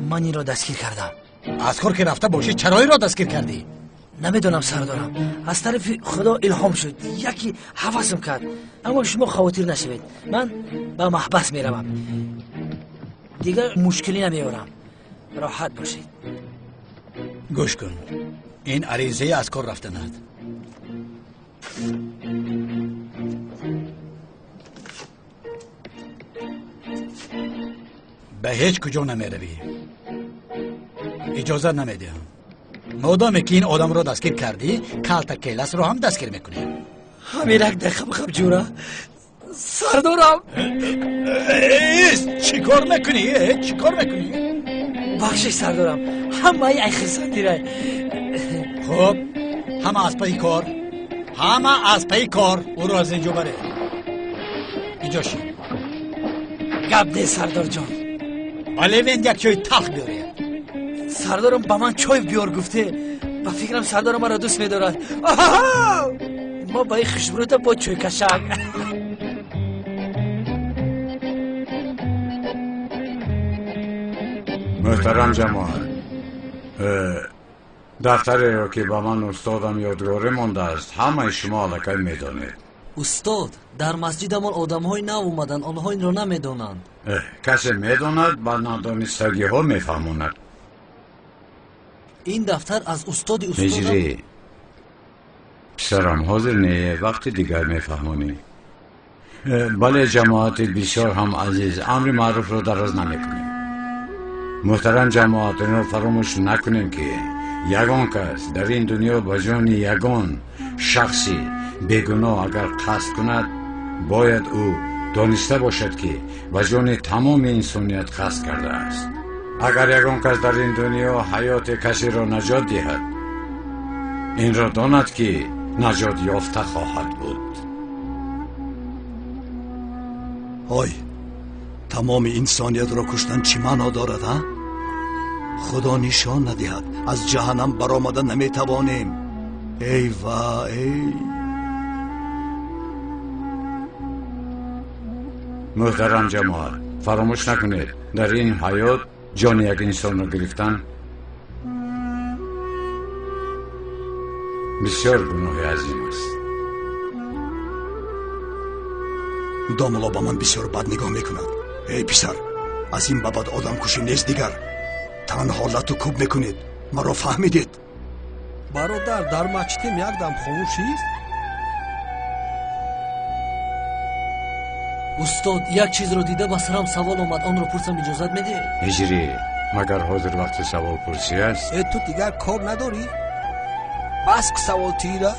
من این را دستگیر کردم.
از کار که رفته باشی چرا این را دستگیر کردی؟
نمیدونم سردارم، از طرف خدا الهام شد، یکی حواسم کرد. اما شما خاطر نشوید، من به محبس میروم. دیگه مشکلی نمیارم. راحت باشید.
گوش کن، این عریضه از کار رفتنت. به هیچ کجا نمیروی. اجازه نمیدم. مادامی که این آدم رو دستگیر کردی، کالتا کیلاس رو هم دستگیر میکنی.
همینک دقیقه جورا سردارم.
چی کار میکنی؟ چی کار میکنی؟
بخشش سردارم، همه ای خیسندی رای.
خب همه از پای کار، همه از پای کار. او رو از اینجا بره. اینجا شی.
گپ ده سردار جان.
ولی وین یک چای تلخ بیاره.
سردارم با من چای بیار گفته. با فکرم سردارم مرا دوست میدارد. ما با این خشبروتا با چای کشک.
محترم جماعت، دفتری رو که با من استادم یادگاری مونده است همه شما علکه میدانید.
استاد در مسجدمان آدم های نو اومدن، آنها این رو نمیدانند.
کسی میداند با ندانستگی ها میفهموند.
این دفتر از استاد
هجری پسرم حاضر نیه، وقت دیگر میفهمونی. بله جماعت بسیار هم عزیز، امر معروف رو دراز نمیکنیم. محترم جماعت، این رو فراموش نکنیم که یگان کس در این دنیا با جان یگان شخصی بیگناه اگر قصد کند، باید او دانسته باشد که با جان تمام انسانیت قصد کرده است. اگر یگان کس در این دنیا حیات کسی را نجات دهد، این را داند که نجات یافته خواهد بود.
های تمام انسانیت را کشتن چی معنا دارد ها؟ خدا نشان ندهد از جهنم برآمده نمیتوانیم. ای وای.
محترم جماعت، فراموش نکنید در این حیات جان یک انسان را گرفتن بسیار گناه عظیم است.
داملا با من بسیار بد نگاه میکند. ای پسر، از این بعد آدم کشی نیست دیگر. تن حالت رو کوب میکنید. مرا فهمیدید؟
برادر در مسجدیم یک دم خاموشیست.
استاد یک چیز رو دیده با سرم سوال اومد، آن رو پرسم اجازت میده؟
هجری مگر حاضر وقت سوال پرسی است؟
تو دیگر کار نداری؟ بس که سوال تیره؟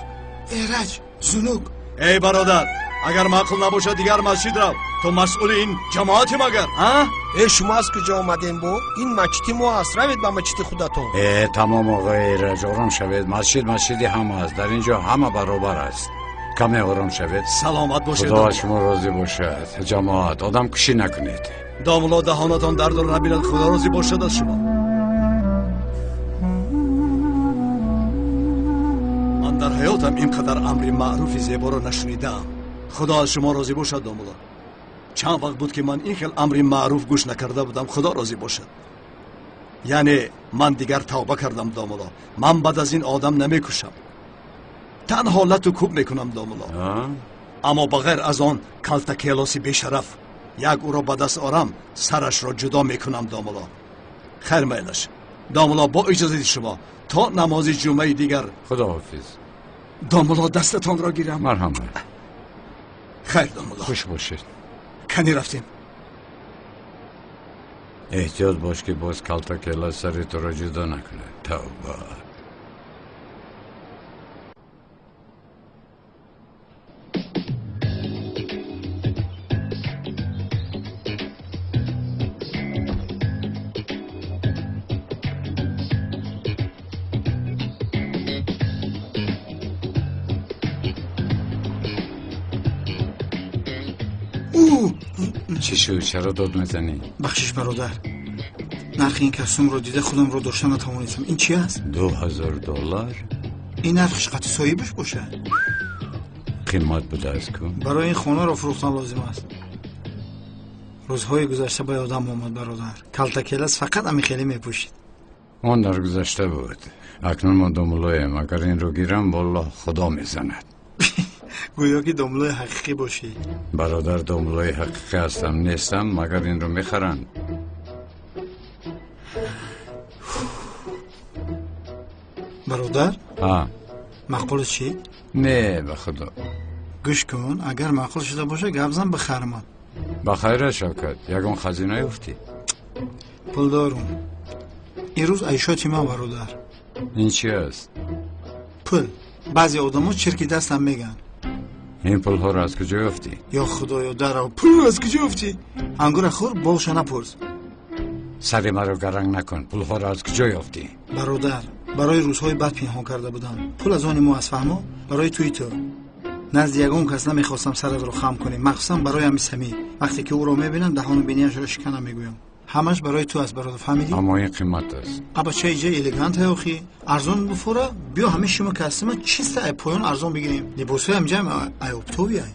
ایرج زنوک.
ای برادر، اگر معقول نباشه دیگر مسجد رو. تو مسئول این جماعتی مگر؟
شما از کجا آمدین بو؟ این مسجد ما است، روید به مسجد خودتون.
تمام آقای ایرج آرام شوید. مسجدی همه است، در اینجا همه برابر است. کمی آرام شوید.
سلامت باشید.
خدا شما راضی باشد. جماعت آدم کشی نکنید.
داملا دهانتان درد رو نبیند. خدا راضی باشد از شما. من در حیاتم اینقدر امر معروف زیبا رو نشنیدم. خدا از شما راضی باشد داملا. چند وقت بود که من این خیل امر معروف گوش نکرده بودم. خدا راضی باشد. یعنی من دیگر توبه کردم داملا. من بعد از این آدم نمیکشم. تن حالت رو کوب میکنم داملا. اما بغیر از آن کالتا کیلاسی بیشرف یک او را به دست آرم، سرش را جدا میکنم داملا. خیر میلش داملا، با اجازه شما تا نماز جمعه دیگر.
خدا حافظ
داملا، دستتان را گیرم.
مرحمت.
خیر داملا،
خوش باشید.
کنی رفتیم.
احتیاط باش که باز کالتا کیلاس سر تو را جدا نکنه. توبه. چی شد؟ چرا داد میزنی؟
بخشش برادر، نرخ این کسوم رو دیده خودم رو داشتن نتوانیدم. این چی است؟
$2000.
این نرخش قطع صاحبش باشه.
قیمت بوده از کن.
برای این خونه رو فروختن لازم است. روزهای گذشته با یادم آمد برادر، کالتا کیلاس فقط همین خیلی میپوشید.
اون در گذشته بود. اکنون ما داملایم. اگر این رو گیرم والله خدا میزند.
گویا که داملای حقیقی باشی.
برادر داملای حقیقی هستم نیستم، مگر این رو میخرند.
برادر
ها
معقول چی؟
نه به خدا
گوش کن اگر معقول شده باشه گبزن بخرمان
بخیر شوکت یگون خزینه افتی
پول دارم این روز عیشاتی من برادر
این چی است؟
پول بعضی آدم چرکی دستم میگن
این پول ها را از کجا افتی؟
یا خدایا درو پول از کجا افتی؟ انگور خور باش نپرس
سری مرا گرنگ نکن پول ها را از کجا افتی؟
برادر برای روزهای بعد پنهان کرده بودم پول از آن ما از فهمو برای توی تو نزد یگون کس نمیخواستم سرت رو خم کنی مخصوصا برای امی سمی وقتی که او رو میبینم دهان بینیش رو شکنم میگویم همش برای تو است برادر فهمیدی؟
اما این قیمت است
ابا چه ایجا الیگانت ہے اخی ارزون بفوره بیا همه شما کسیما چیست ای پایان ارزون بگیریم لباسای امجا ای اپتو بیای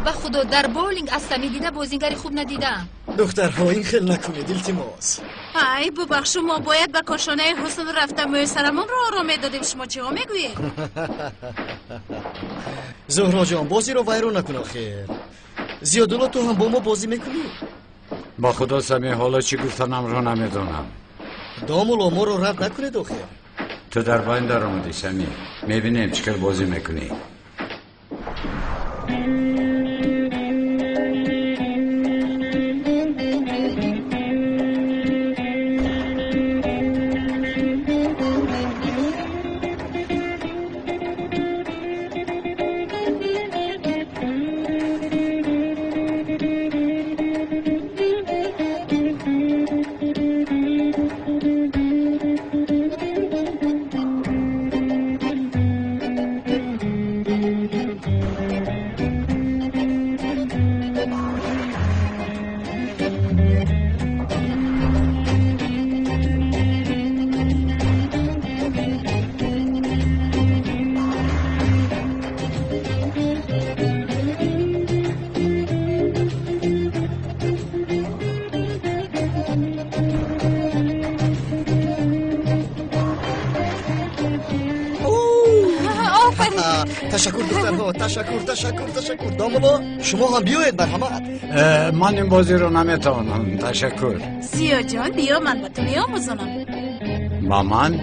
به خدا در بولینگ اصلا دیده بازیگری خوب ندیدم
دخترها این خیل نکنید التماس
ای ببخشو ما باید به کاشانه حسن رفتم و سرمان رو آرامه دادیم شما چه ها میگویید؟
زهرا جان بازی رو ویران نکن آخر زیادولا تو هم با ما بازی میکنی؟
با خدا سمی حالا چی گفتنم رو نمیدونم
دامولا ما رو رد نکنید آخر
تو در باین در آمدی سمی میبینیم چکر بازی میکنی
تشکر دخترها تشکر دامولا شما هم بیاید مرحمت
من این بازی رو نمیتونم تشکر
سیا جان بیا من با تو میآموزونم
با من؟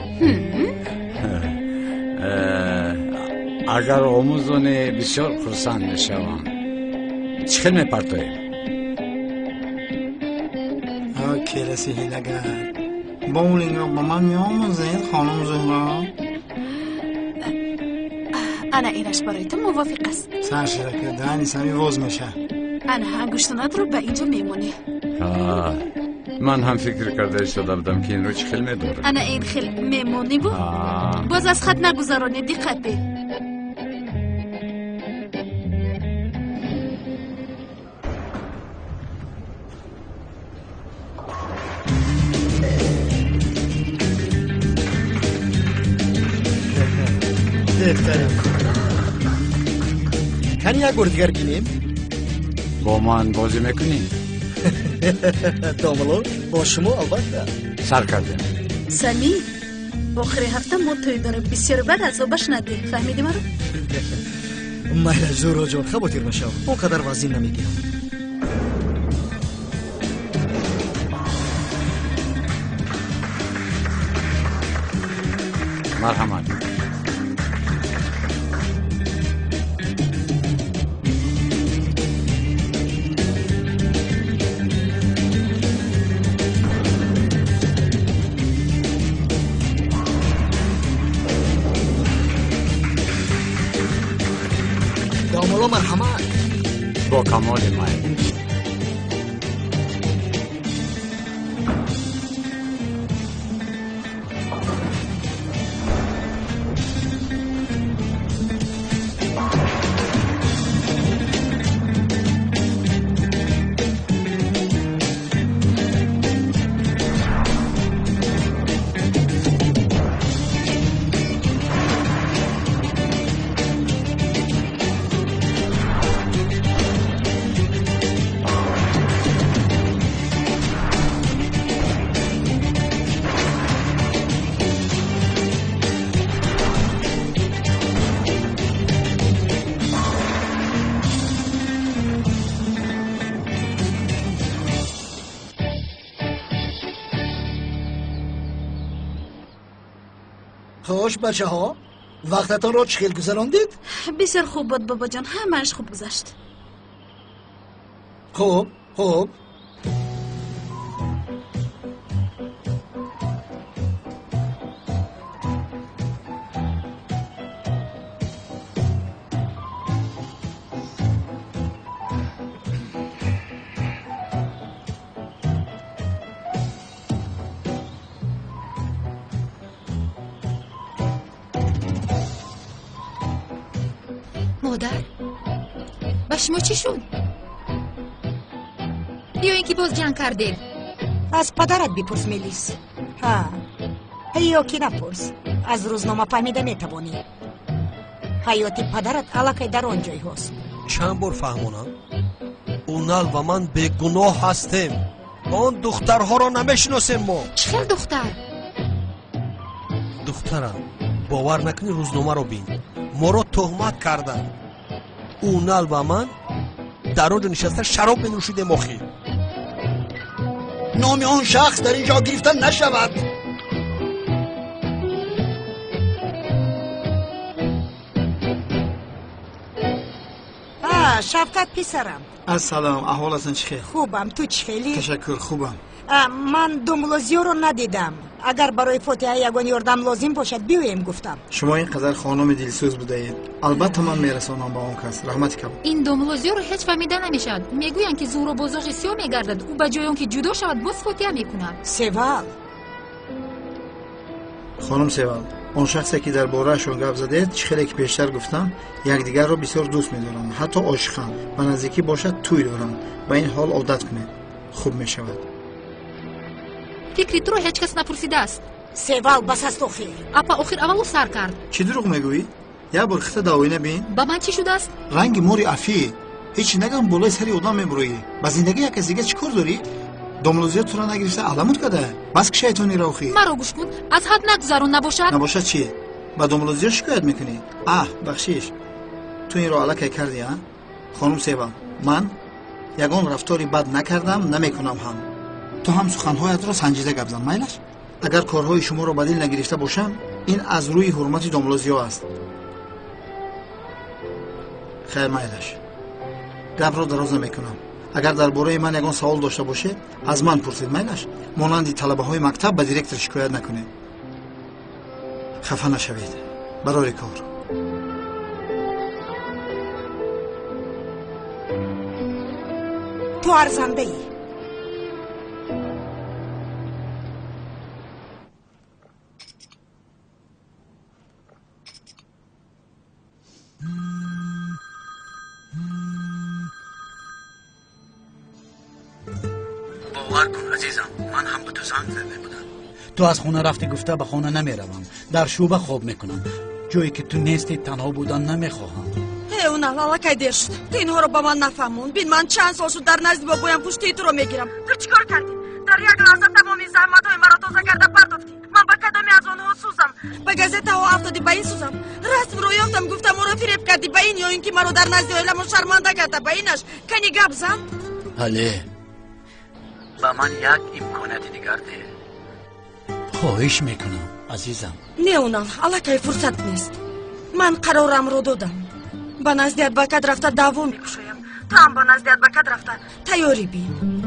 اگر آموزونی بسیار خرسند میشوم چخیل میپرتوی؟
کلسی هیلگر بولینگ رو با من میآموزید خانم زهرا
انا اینش برای تو موافق است
سر شرکه دهنی سمی واز میشه
انا هم گوشتنات رو به اینجا میمونی
من هم فکر کرده شده بودم که این رو چخیل میداره
انا این خیل میمونی بود باز از خط نگذارانی دقت بی
کنی یک بار دیگر گیریم؟
با من بازی میکنی؟
داملو با شما البته
سر کردیم
سمی آخر هفته ما توی داره بسیار بد از آبش ندی فهمیدی مرا؟
مهلا زورا جان خباتیر مشاو اونقدر وزین نمیگیرم
مرحمت
دامولا مرحمت
با کمال مایل
خوش بچه ها وقتتان رو چخیل گذراندید؟
بسیار خوب بود بابا جان، همه‌اش خوب گذشت.
خوب خوب
مادر با شما چی شد؟ بیایین که باز جنگ کردید.
از پدرت بپرس میلیس. ها یاکی نپرس، از روزنامه فهمیده میتوانی. حیات پدرت علاقه در آن جای هست.
چند بار فهمونم اونال و من بیگناه هستیم. آن دخترها را نمیشناسیم ما.
چه دختر؟
دخترم باور نکنی روزنامه رو بین، ما را تهمت کردن. اونال و من در آنجا نشسته شراب بنوشیدیم آخی.
نام آن شخص در اینجا گرفتن نشود.
شفقت پسرم.
السلام، احوالتان چخیر؟
خوبم، تو چخیلی؟
تشکر، خوبم.
من دوملوزیو رو ندیدم. اگر برای فاتحه یگان یاردم لازم باشد بیایم گفتم.
شما اینقدر خانم دلسوز بودید. البته من میرسانم با اون کس. رحمت کن.
این دوملوزیو رو هیچ فهمیده نمیشد. میگویند که زور و بزرگ سیاه میگردد. او به جای آنکه جدا شود باز فاتحه میکند.
سوال
خانم سوال، اون شخصی که در باره‌شون گپ زدید چخیلی که پیشتر گفتم یکدیگر رو بسیار دوست می‌دارن، حتی عاشقن. به نزدیکی باشد توی دارن. به این حال عادت کنید، خوب میشود.
فکری تو رو هیچ کس نپرسیده است.
سوال بس است آخر.
اپا آخر اول او سر کرد.
چی دروغ میگویی؟ یا برخت داوینه بین؟
با من چی شده است؟
رنگ موری افی. هیچ نگم بالای سری آدم میبرویی. با زندگی یک از دیگه چیکار داری؟ دوملوزیات تو را نگرفته علامت کده. بس که شیطانی راخی.
مرا گوش کن. از حد نگذرون نباشد.
نباشد چی؟ با دوملوزیات شکایت میکنی؟ بخشیش. تو این رو علاقه کردی ها؟ خانم سیبا، من یگان رفتاری بد نکردم، نمیکنم هم. تو هم سخنهایت را سنجیده گپ زن میلش. اگر کارهای شما رو بدیل نگرفته باشم، این از روی حرمت دوملوزیا است. خیر میلش. گپ رو دراز نمیکنم. اگر درباره من یگان سوال داشته باشه، از من پرسید میلش. مانند طلبه های مکتب به دیرکتر شکایت نکنید. خفه نشوید. برای کار.
تو ارزنده ای.
باور کن عزیزم، من هم به تو زنگ زده بودم. تو از خونه رفتی گفته به خانه نمیروم، در شوبه خواب میکنم. جایی که تو نیستی تنها بودن نمیخواهم.
اونا لالا کی دیر شد. تو اینها رو با من نفهمون. بین من چند سال شد در نزد بابایم پشتی تو رو میگیرم. تو چیکار کردی؟ در یک لحظه تمامی زحمت‌های مرا تازه کرده پرداختی. من به کدامی از آنها سوزم؟ به گازته ها افتادی به این سوزم. رسم رو یافتم گفتم مرا فریب کردی به این یا اینکه مرا در نزد عالم شرمنده کرده به اینش. کنی گپ زن؟
بله. با من یک امکانات دیگر ده. خواهش میکنم عزیزم.
نه اونا الکی فرصت نیست. من قرارم رو دادم. به نزدیت به کد رفته دعوا میکشایم. تو هم به نزدیت به کد رفته تیاری بین.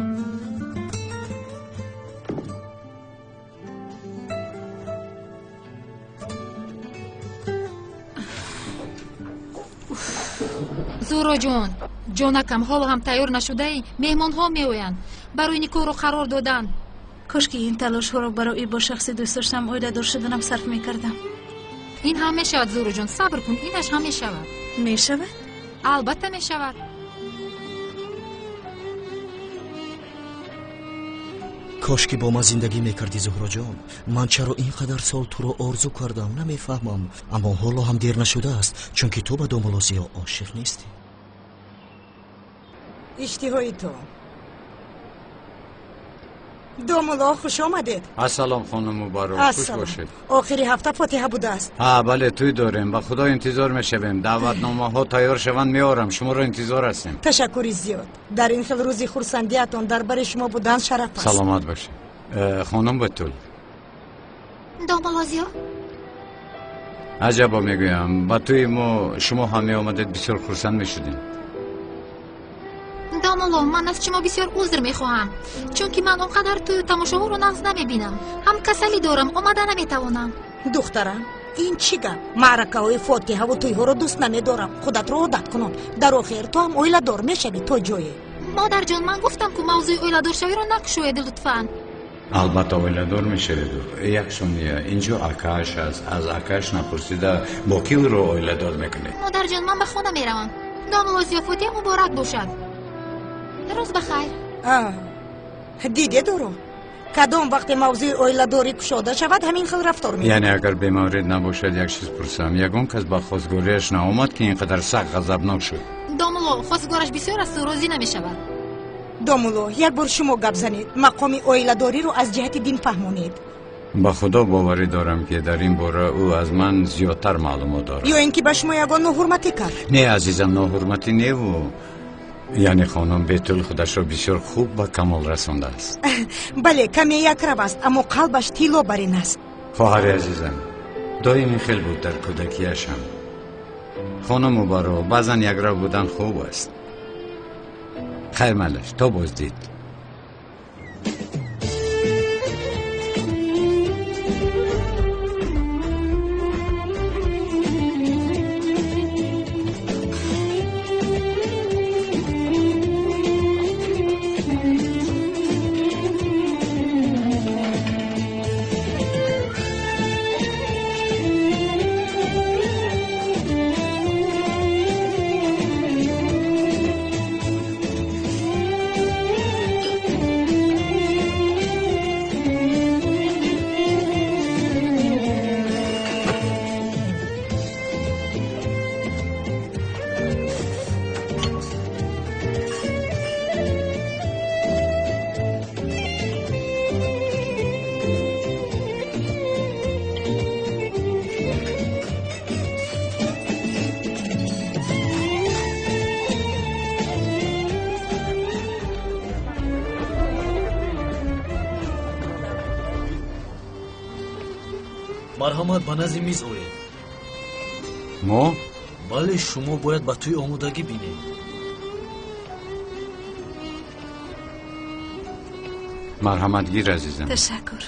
زورا جانکم حالا هم تیار نشده ای؟ مهمان ها میویند. برای نیکو رو قرار دادن.
کاش که این تلاش ها رو برای با شخصی دوست داشتم اویده دار شدنم صرف میکردم.
این هم میشود زورا جان، صبر کن، اینش هم میشود.
میشود؟
البته میشود.
کاش که با ما زندگی میکردی زهرا جان. من چرا اینقدر سال تو رو آرزو کردم نمیفهمم. اما حالا هم دیر نشده است، چون که تو به دوملوزیا عاشق نیستی.
اشتهای تو دوملا خوش آمدید.
السلام خانم مبارک، خوش باشید.
آخری هفته فاتحه بوده است.
بله توی داریم، با خدا انتظار میشویم. دعوتنامه ها تیار شوند میارم، شما رو انتظار هستیم.
تشکری زیاد. در این خیلی روزی خورسندیتون در برای شما بودن شرف است.
سلامت باشید خانم بتول.
دوملوزیا
عجبا میگویم با توی ما شما همه آمدید بسیار خرسند میشدیم.
دامولو، من از شما بسیار عذر میخواهم چون که من اونقدر تو تماشاها رو نقض نمیبینم. هم کسلی دارم، آمده نمیتوانم.
دخترم این چی گپ؟ معرکه های فاتحه و تویها رو دوست نمیدارم. خودت رو عادت کنم. در آخر تو هم اویلا دار میشوی تا جایی.
مادر جان، من گفتم که موضوع اویلا دار شوی رو نکشوید لطفاً.
البته اویلادور میشوید. یک سونیه اینجا آکاش است. از آکاش نپرسیده با کی رو اویلادور میکنه؟
مادر جان، من به خانه میروم. دامولو زیافتی مبارک باشد. روز بخیر.
دیده دارو کدام وقت موضوع اویلا داری کشاده شود همین خیل رفتار میکنه.
یعنی اگر بیمارید نباشد یک چیز پرسم، یگون کس با خواستگاریش نآمد که اینقدر سخت غضبناک شد؟
دامولو، خواستگارش بسیار است و راضی نمیشود.
دامولو، یک بار شما گپ زنید، مقام اویلا داری رو از جهت دین فهمونید.
با خدا باوری دارم که در این باره او از من زیادتر معلومات دارد.
یا اینکه به شما یگان ناحرمتی کرد؟
نه عزیزم، ناحرمتی نه. و یعنی خانم بیتول خودش را بسیار خوب به کمال رسانده است.
بله، کمی یک رو است اما قلبش تیلو برین است.
خواهر عزیزم، دائمی خیل بود در کودکیش هم. خانم و برو بعضا یک رو بودن خوب است. خیر ملش، تا بازدید.
марҳамат ба назди миз оед.
мо?
бале, шумо бояд ба тӯи омодагӣ бинед.
марҳаматгир азизам.
ташаккур.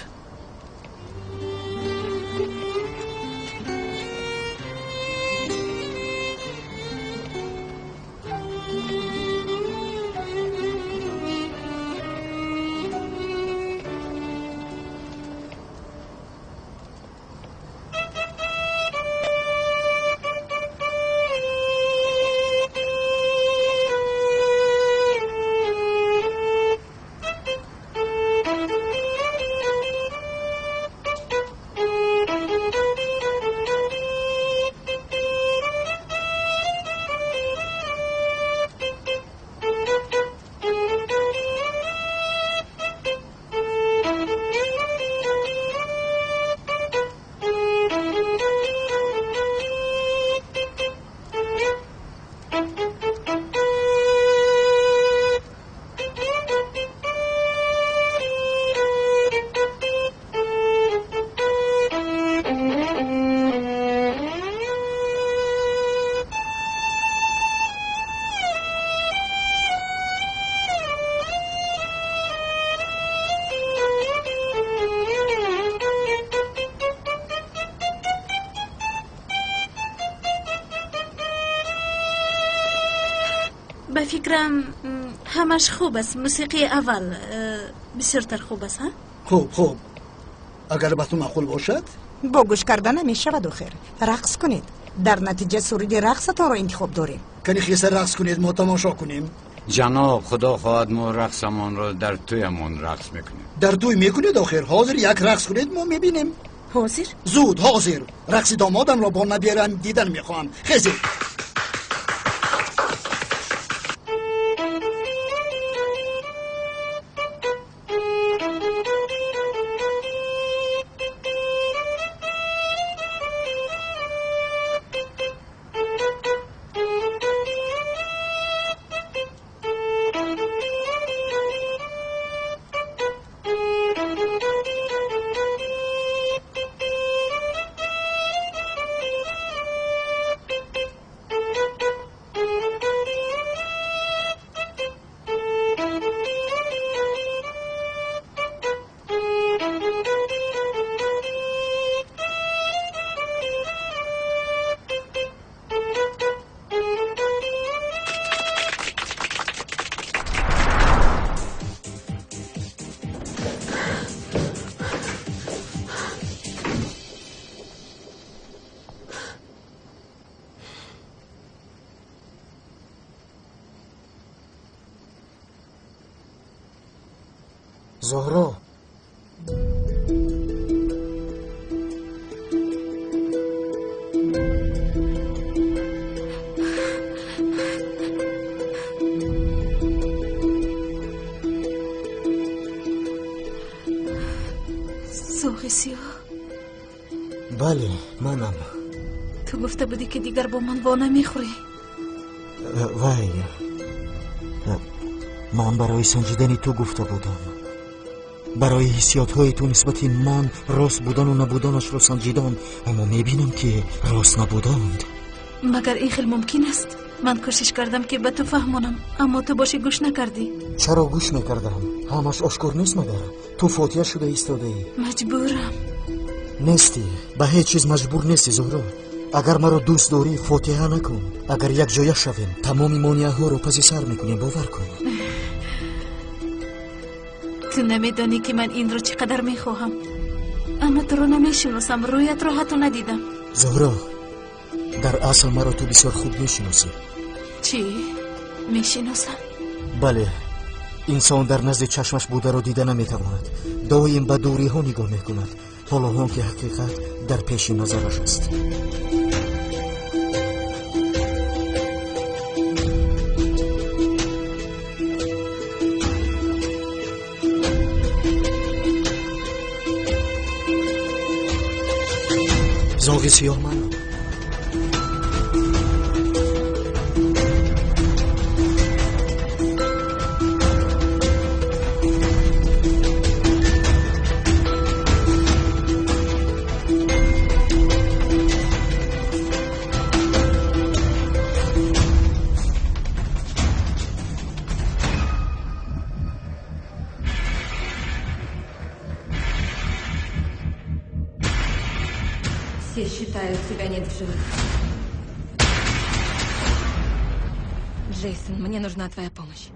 به فکرم همش خوب است. موسیقی اول بسیارتر خوب است.
خوب اگر به تو معقول باشد
با گوش کردن نمیشود. آخر رقص کنید، در نتیجه سرود رقصتان را انتخاب داریم.
کنی خیسه رقص کنید ما تماشا کنیم.
جناب، خدا خواهد ما رقصمان را در تویمان رقص میکنیم.
در توی میکنید؟ آخر حاضر یک رقص کنید ما میبینیم.
حاضر؟
زود حاضر. رقص دامادم را با نبیرم دیدن میخوام. خیزید.
زهرا
زاغ سیاه
بله منم
تو گفته بودی که دیگر با من وانه میخوری
وای من برای سنجیدن تو گفته بودم برای حسیات های تو نسبت من راست بودن و نبودنش رو سنجیدم اما میبینم که راست نبودند
مگر این خیلی ممکن است من کوشش کردم که به تو فهمونم اما تو باشی گوش نکردی
چرا گوش میکردم همش آشکار نیست مگر تو فاتحه شده ایستاده ای
مجبورم
نیستی به هیچ چیز مجبور نیستی زهرا اگر مرا دوست داری فاتحه نکن اگر یک جایه شویم تمام مانعه ها رو پس سر میکنیم باور کن
تو نمیدانی که من این رو چقدر میخواهم اما تو رو نمیشناسم رویت رو حتی ندیدم
زهرا در اصل مرا تو بسیار خوب میشناسی
چی؟ میشناسم؟
بله انسان در نزد چشمش بوده را دیده نمیتواند دایم به دوری ها نگاه میکند حالا هم که حقیقت در پیش نظرش است زاغ سیاه منم
Все считают себя нет в живых. Джейсон, мне нужна твоя помощь.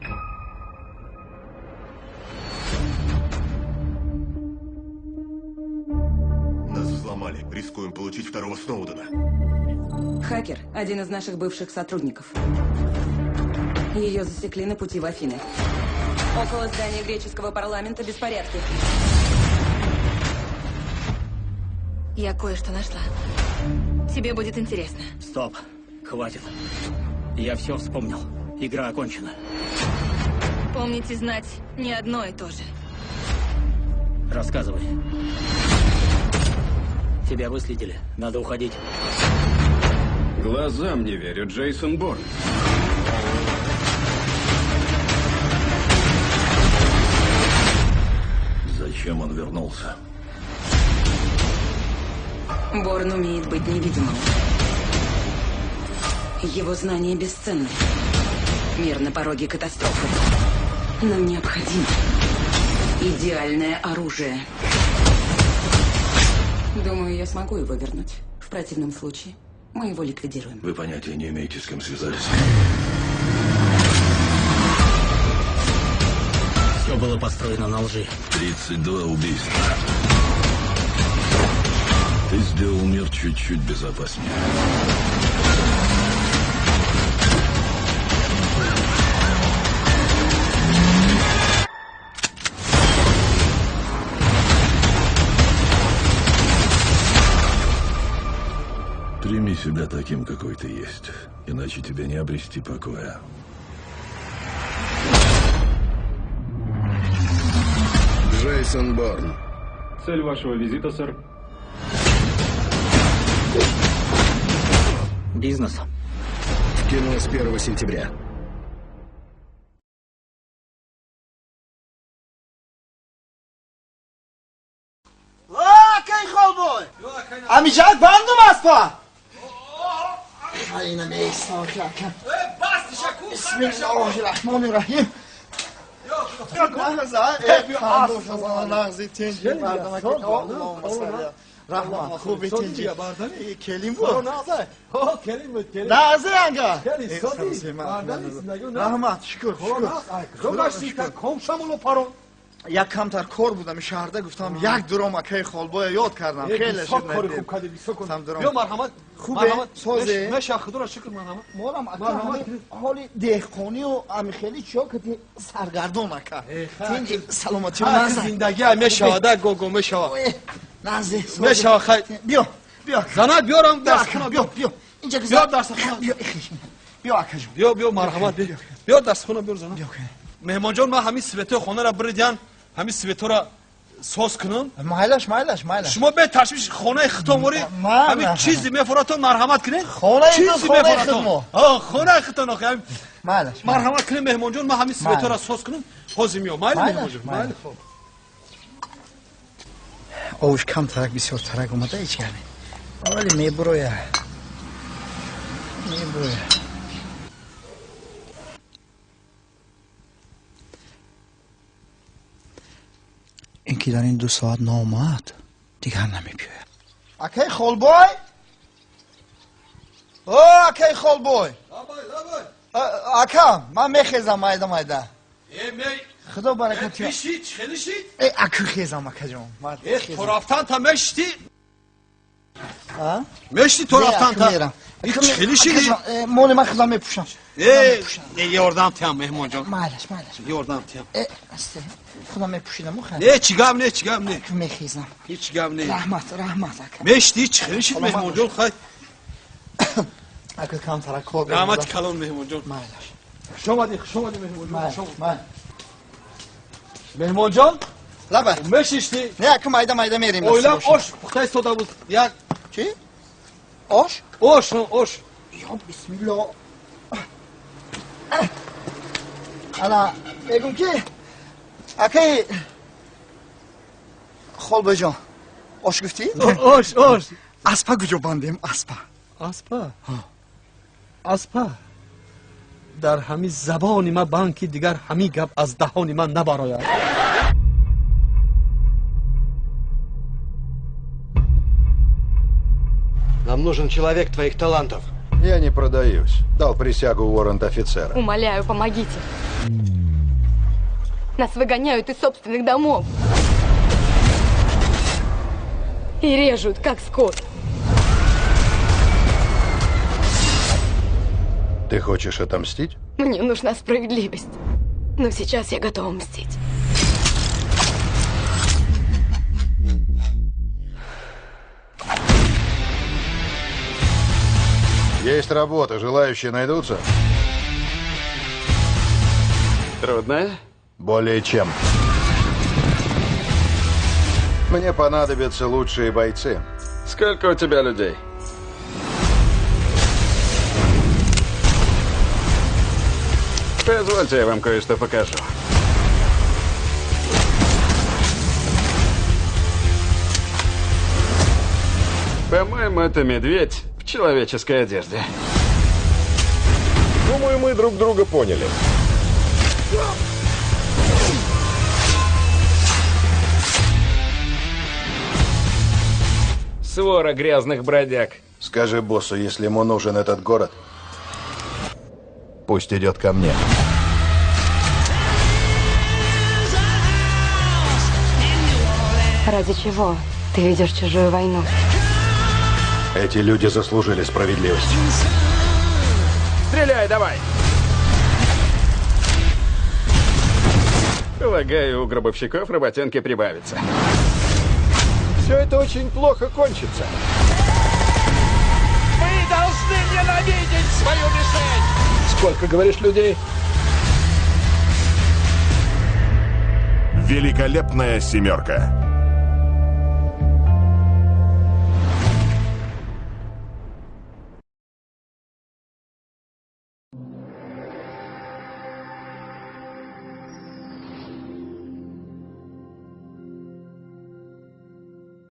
Нас взломали. Рискуем получить второго Сноудена.
Хакер – один из наших бывших сотрудников. Ее засекли на пути в Афины. Около здания греческого парламента беспорядки. Я кое-что нашла. Тебе будет интересно.
Стоп. Хватит. Я все вспомнил. Игра окончена.
Помните знать не одно и то же.
Рассказывай. Тебя выследили. Надо уходить.
Глазам не верю, Джейсон Борн.
Зачем он вернулся?
Борн умеет быть невидимым. Его знания бесценны. Мир на пороге катастрофы. Нам необходимо идеальное оружие. Думаю, я смогу его вернуть. В противном случае мы его ликвидируем.
Вы понятия не имеете, с кем связались.
Все было построено на лжи.
32 убийства. Ты сделал мир чуть-чуть безопаснее. Прими себя таким, какой ты есть, иначе тебе не обрести покоя.
Джейсон Борн.
Цель вашего визита, сэр?
Бизнес.
В кино с 1 сентября.
کی خواب بای امیجاد بندم از پا خیلی نمیستان کن بسم الله الرحمن الرحیم رحمان خوبی تنجی کلیم بود نازه انگا رحمت شکر شکر
komşamulu paro.
یک کمتر کار بودم شهرده گفتم یک درام اکای خالبای یاد کردم خیلی شد
بیا مرحمت
خوبه سازه
مش خدا شکر مرحمت
مورم اکا حالی دهقانی و امی خیلی چیا که سرگردان اکا تین سلامتی و
زندگی همه شهاده گوگو مشا
نزده
مشا خیر
بیا
زنات بیارم درس خونه
بیا اینجا
بیا درس خونه
بیا اکا جون
بیا مرحمت بیا درس خونه بیا زنات مهمان جان ما همین سویتر خونه را بردیان همین سویتر را ساز کنم
مایلش
شما به تشویش خانه ختاموری همین چیزی میفراتون مرحمت کنه
خانه خدمت
خانه ختام همین
مایلش
مرحمت کنه مهمان جان ما همین سویتر را ساز کنم حاضر میام مهمان جان
اوش کم ترک بسیار ترک اومده هیچ گرمی ولی میبرویه این که در این 2 ساعت نامد دیگر نمیپیوه اکی خالبای اکی خالبای اکا من میخیزم مایده خدا برکت اکی خیزم اکا جان
تو رفتن تا مشتی مشتی تو رفتن تا هیچ خیلی شیدی
مال من خدا میپوشم
یاردم تیم مهمان جان
مالش
یاردم تیم
خدا میپوشیدم
نه چیگم نه
میخیزم
هیچ گم نه
رحمت
مشتی هیچ خیلی شید مهمان جان خیلی
اکا کم ترک کار
رحمت کلان مهمان جان شما دی مهمان جان مهمان جان
لبه
مشیشتی
نه اکا مایده میریم
اویلم آش پخته ایستاده بود یک
چی؟ آش؟
آش
یا بسم الله انا بگم که اکی خالبه جان آش گفتی؟
آش
اسپا کجا باندیم
اسپا در همین زبانی من بانکی دیگر همین گپ از دهانی من نبراید
Нам нужен человек твоих талантов.
Я не продаюсь. Дал присягу уоррент-офицера.
Умоляю, помогите. Нас выгоняют из собственных домов. И режут, как скот.
Ты хочешь отомстить?
Мне нужна справедливость. Но сейчас я готова мстить.
Есть работа. Желающие найдутся?
Трудная?
Более чем. Мне понадобятся лучшие бойцы.
Сколько у тебя людей? Позвольте, я вам кое-что покажу. По-моему, это медведь в человеческой одежде.
Думаю, мы друг друга поняли.
Свора грязных бродяг.
Скажи боссу, если ему нужен этот город, пусть идет ко мне.
Ради чего ты ведешь чужую войну?
Эти люди заслужили справедливость.
Стреляй, давай! Полагаю, у гробовщиков работенки прибавится.
Все это очень плохо кончится.
Мы должны ненавидеть свою мишень!
Сколько, говоришь, людей?
Великолепная семерка.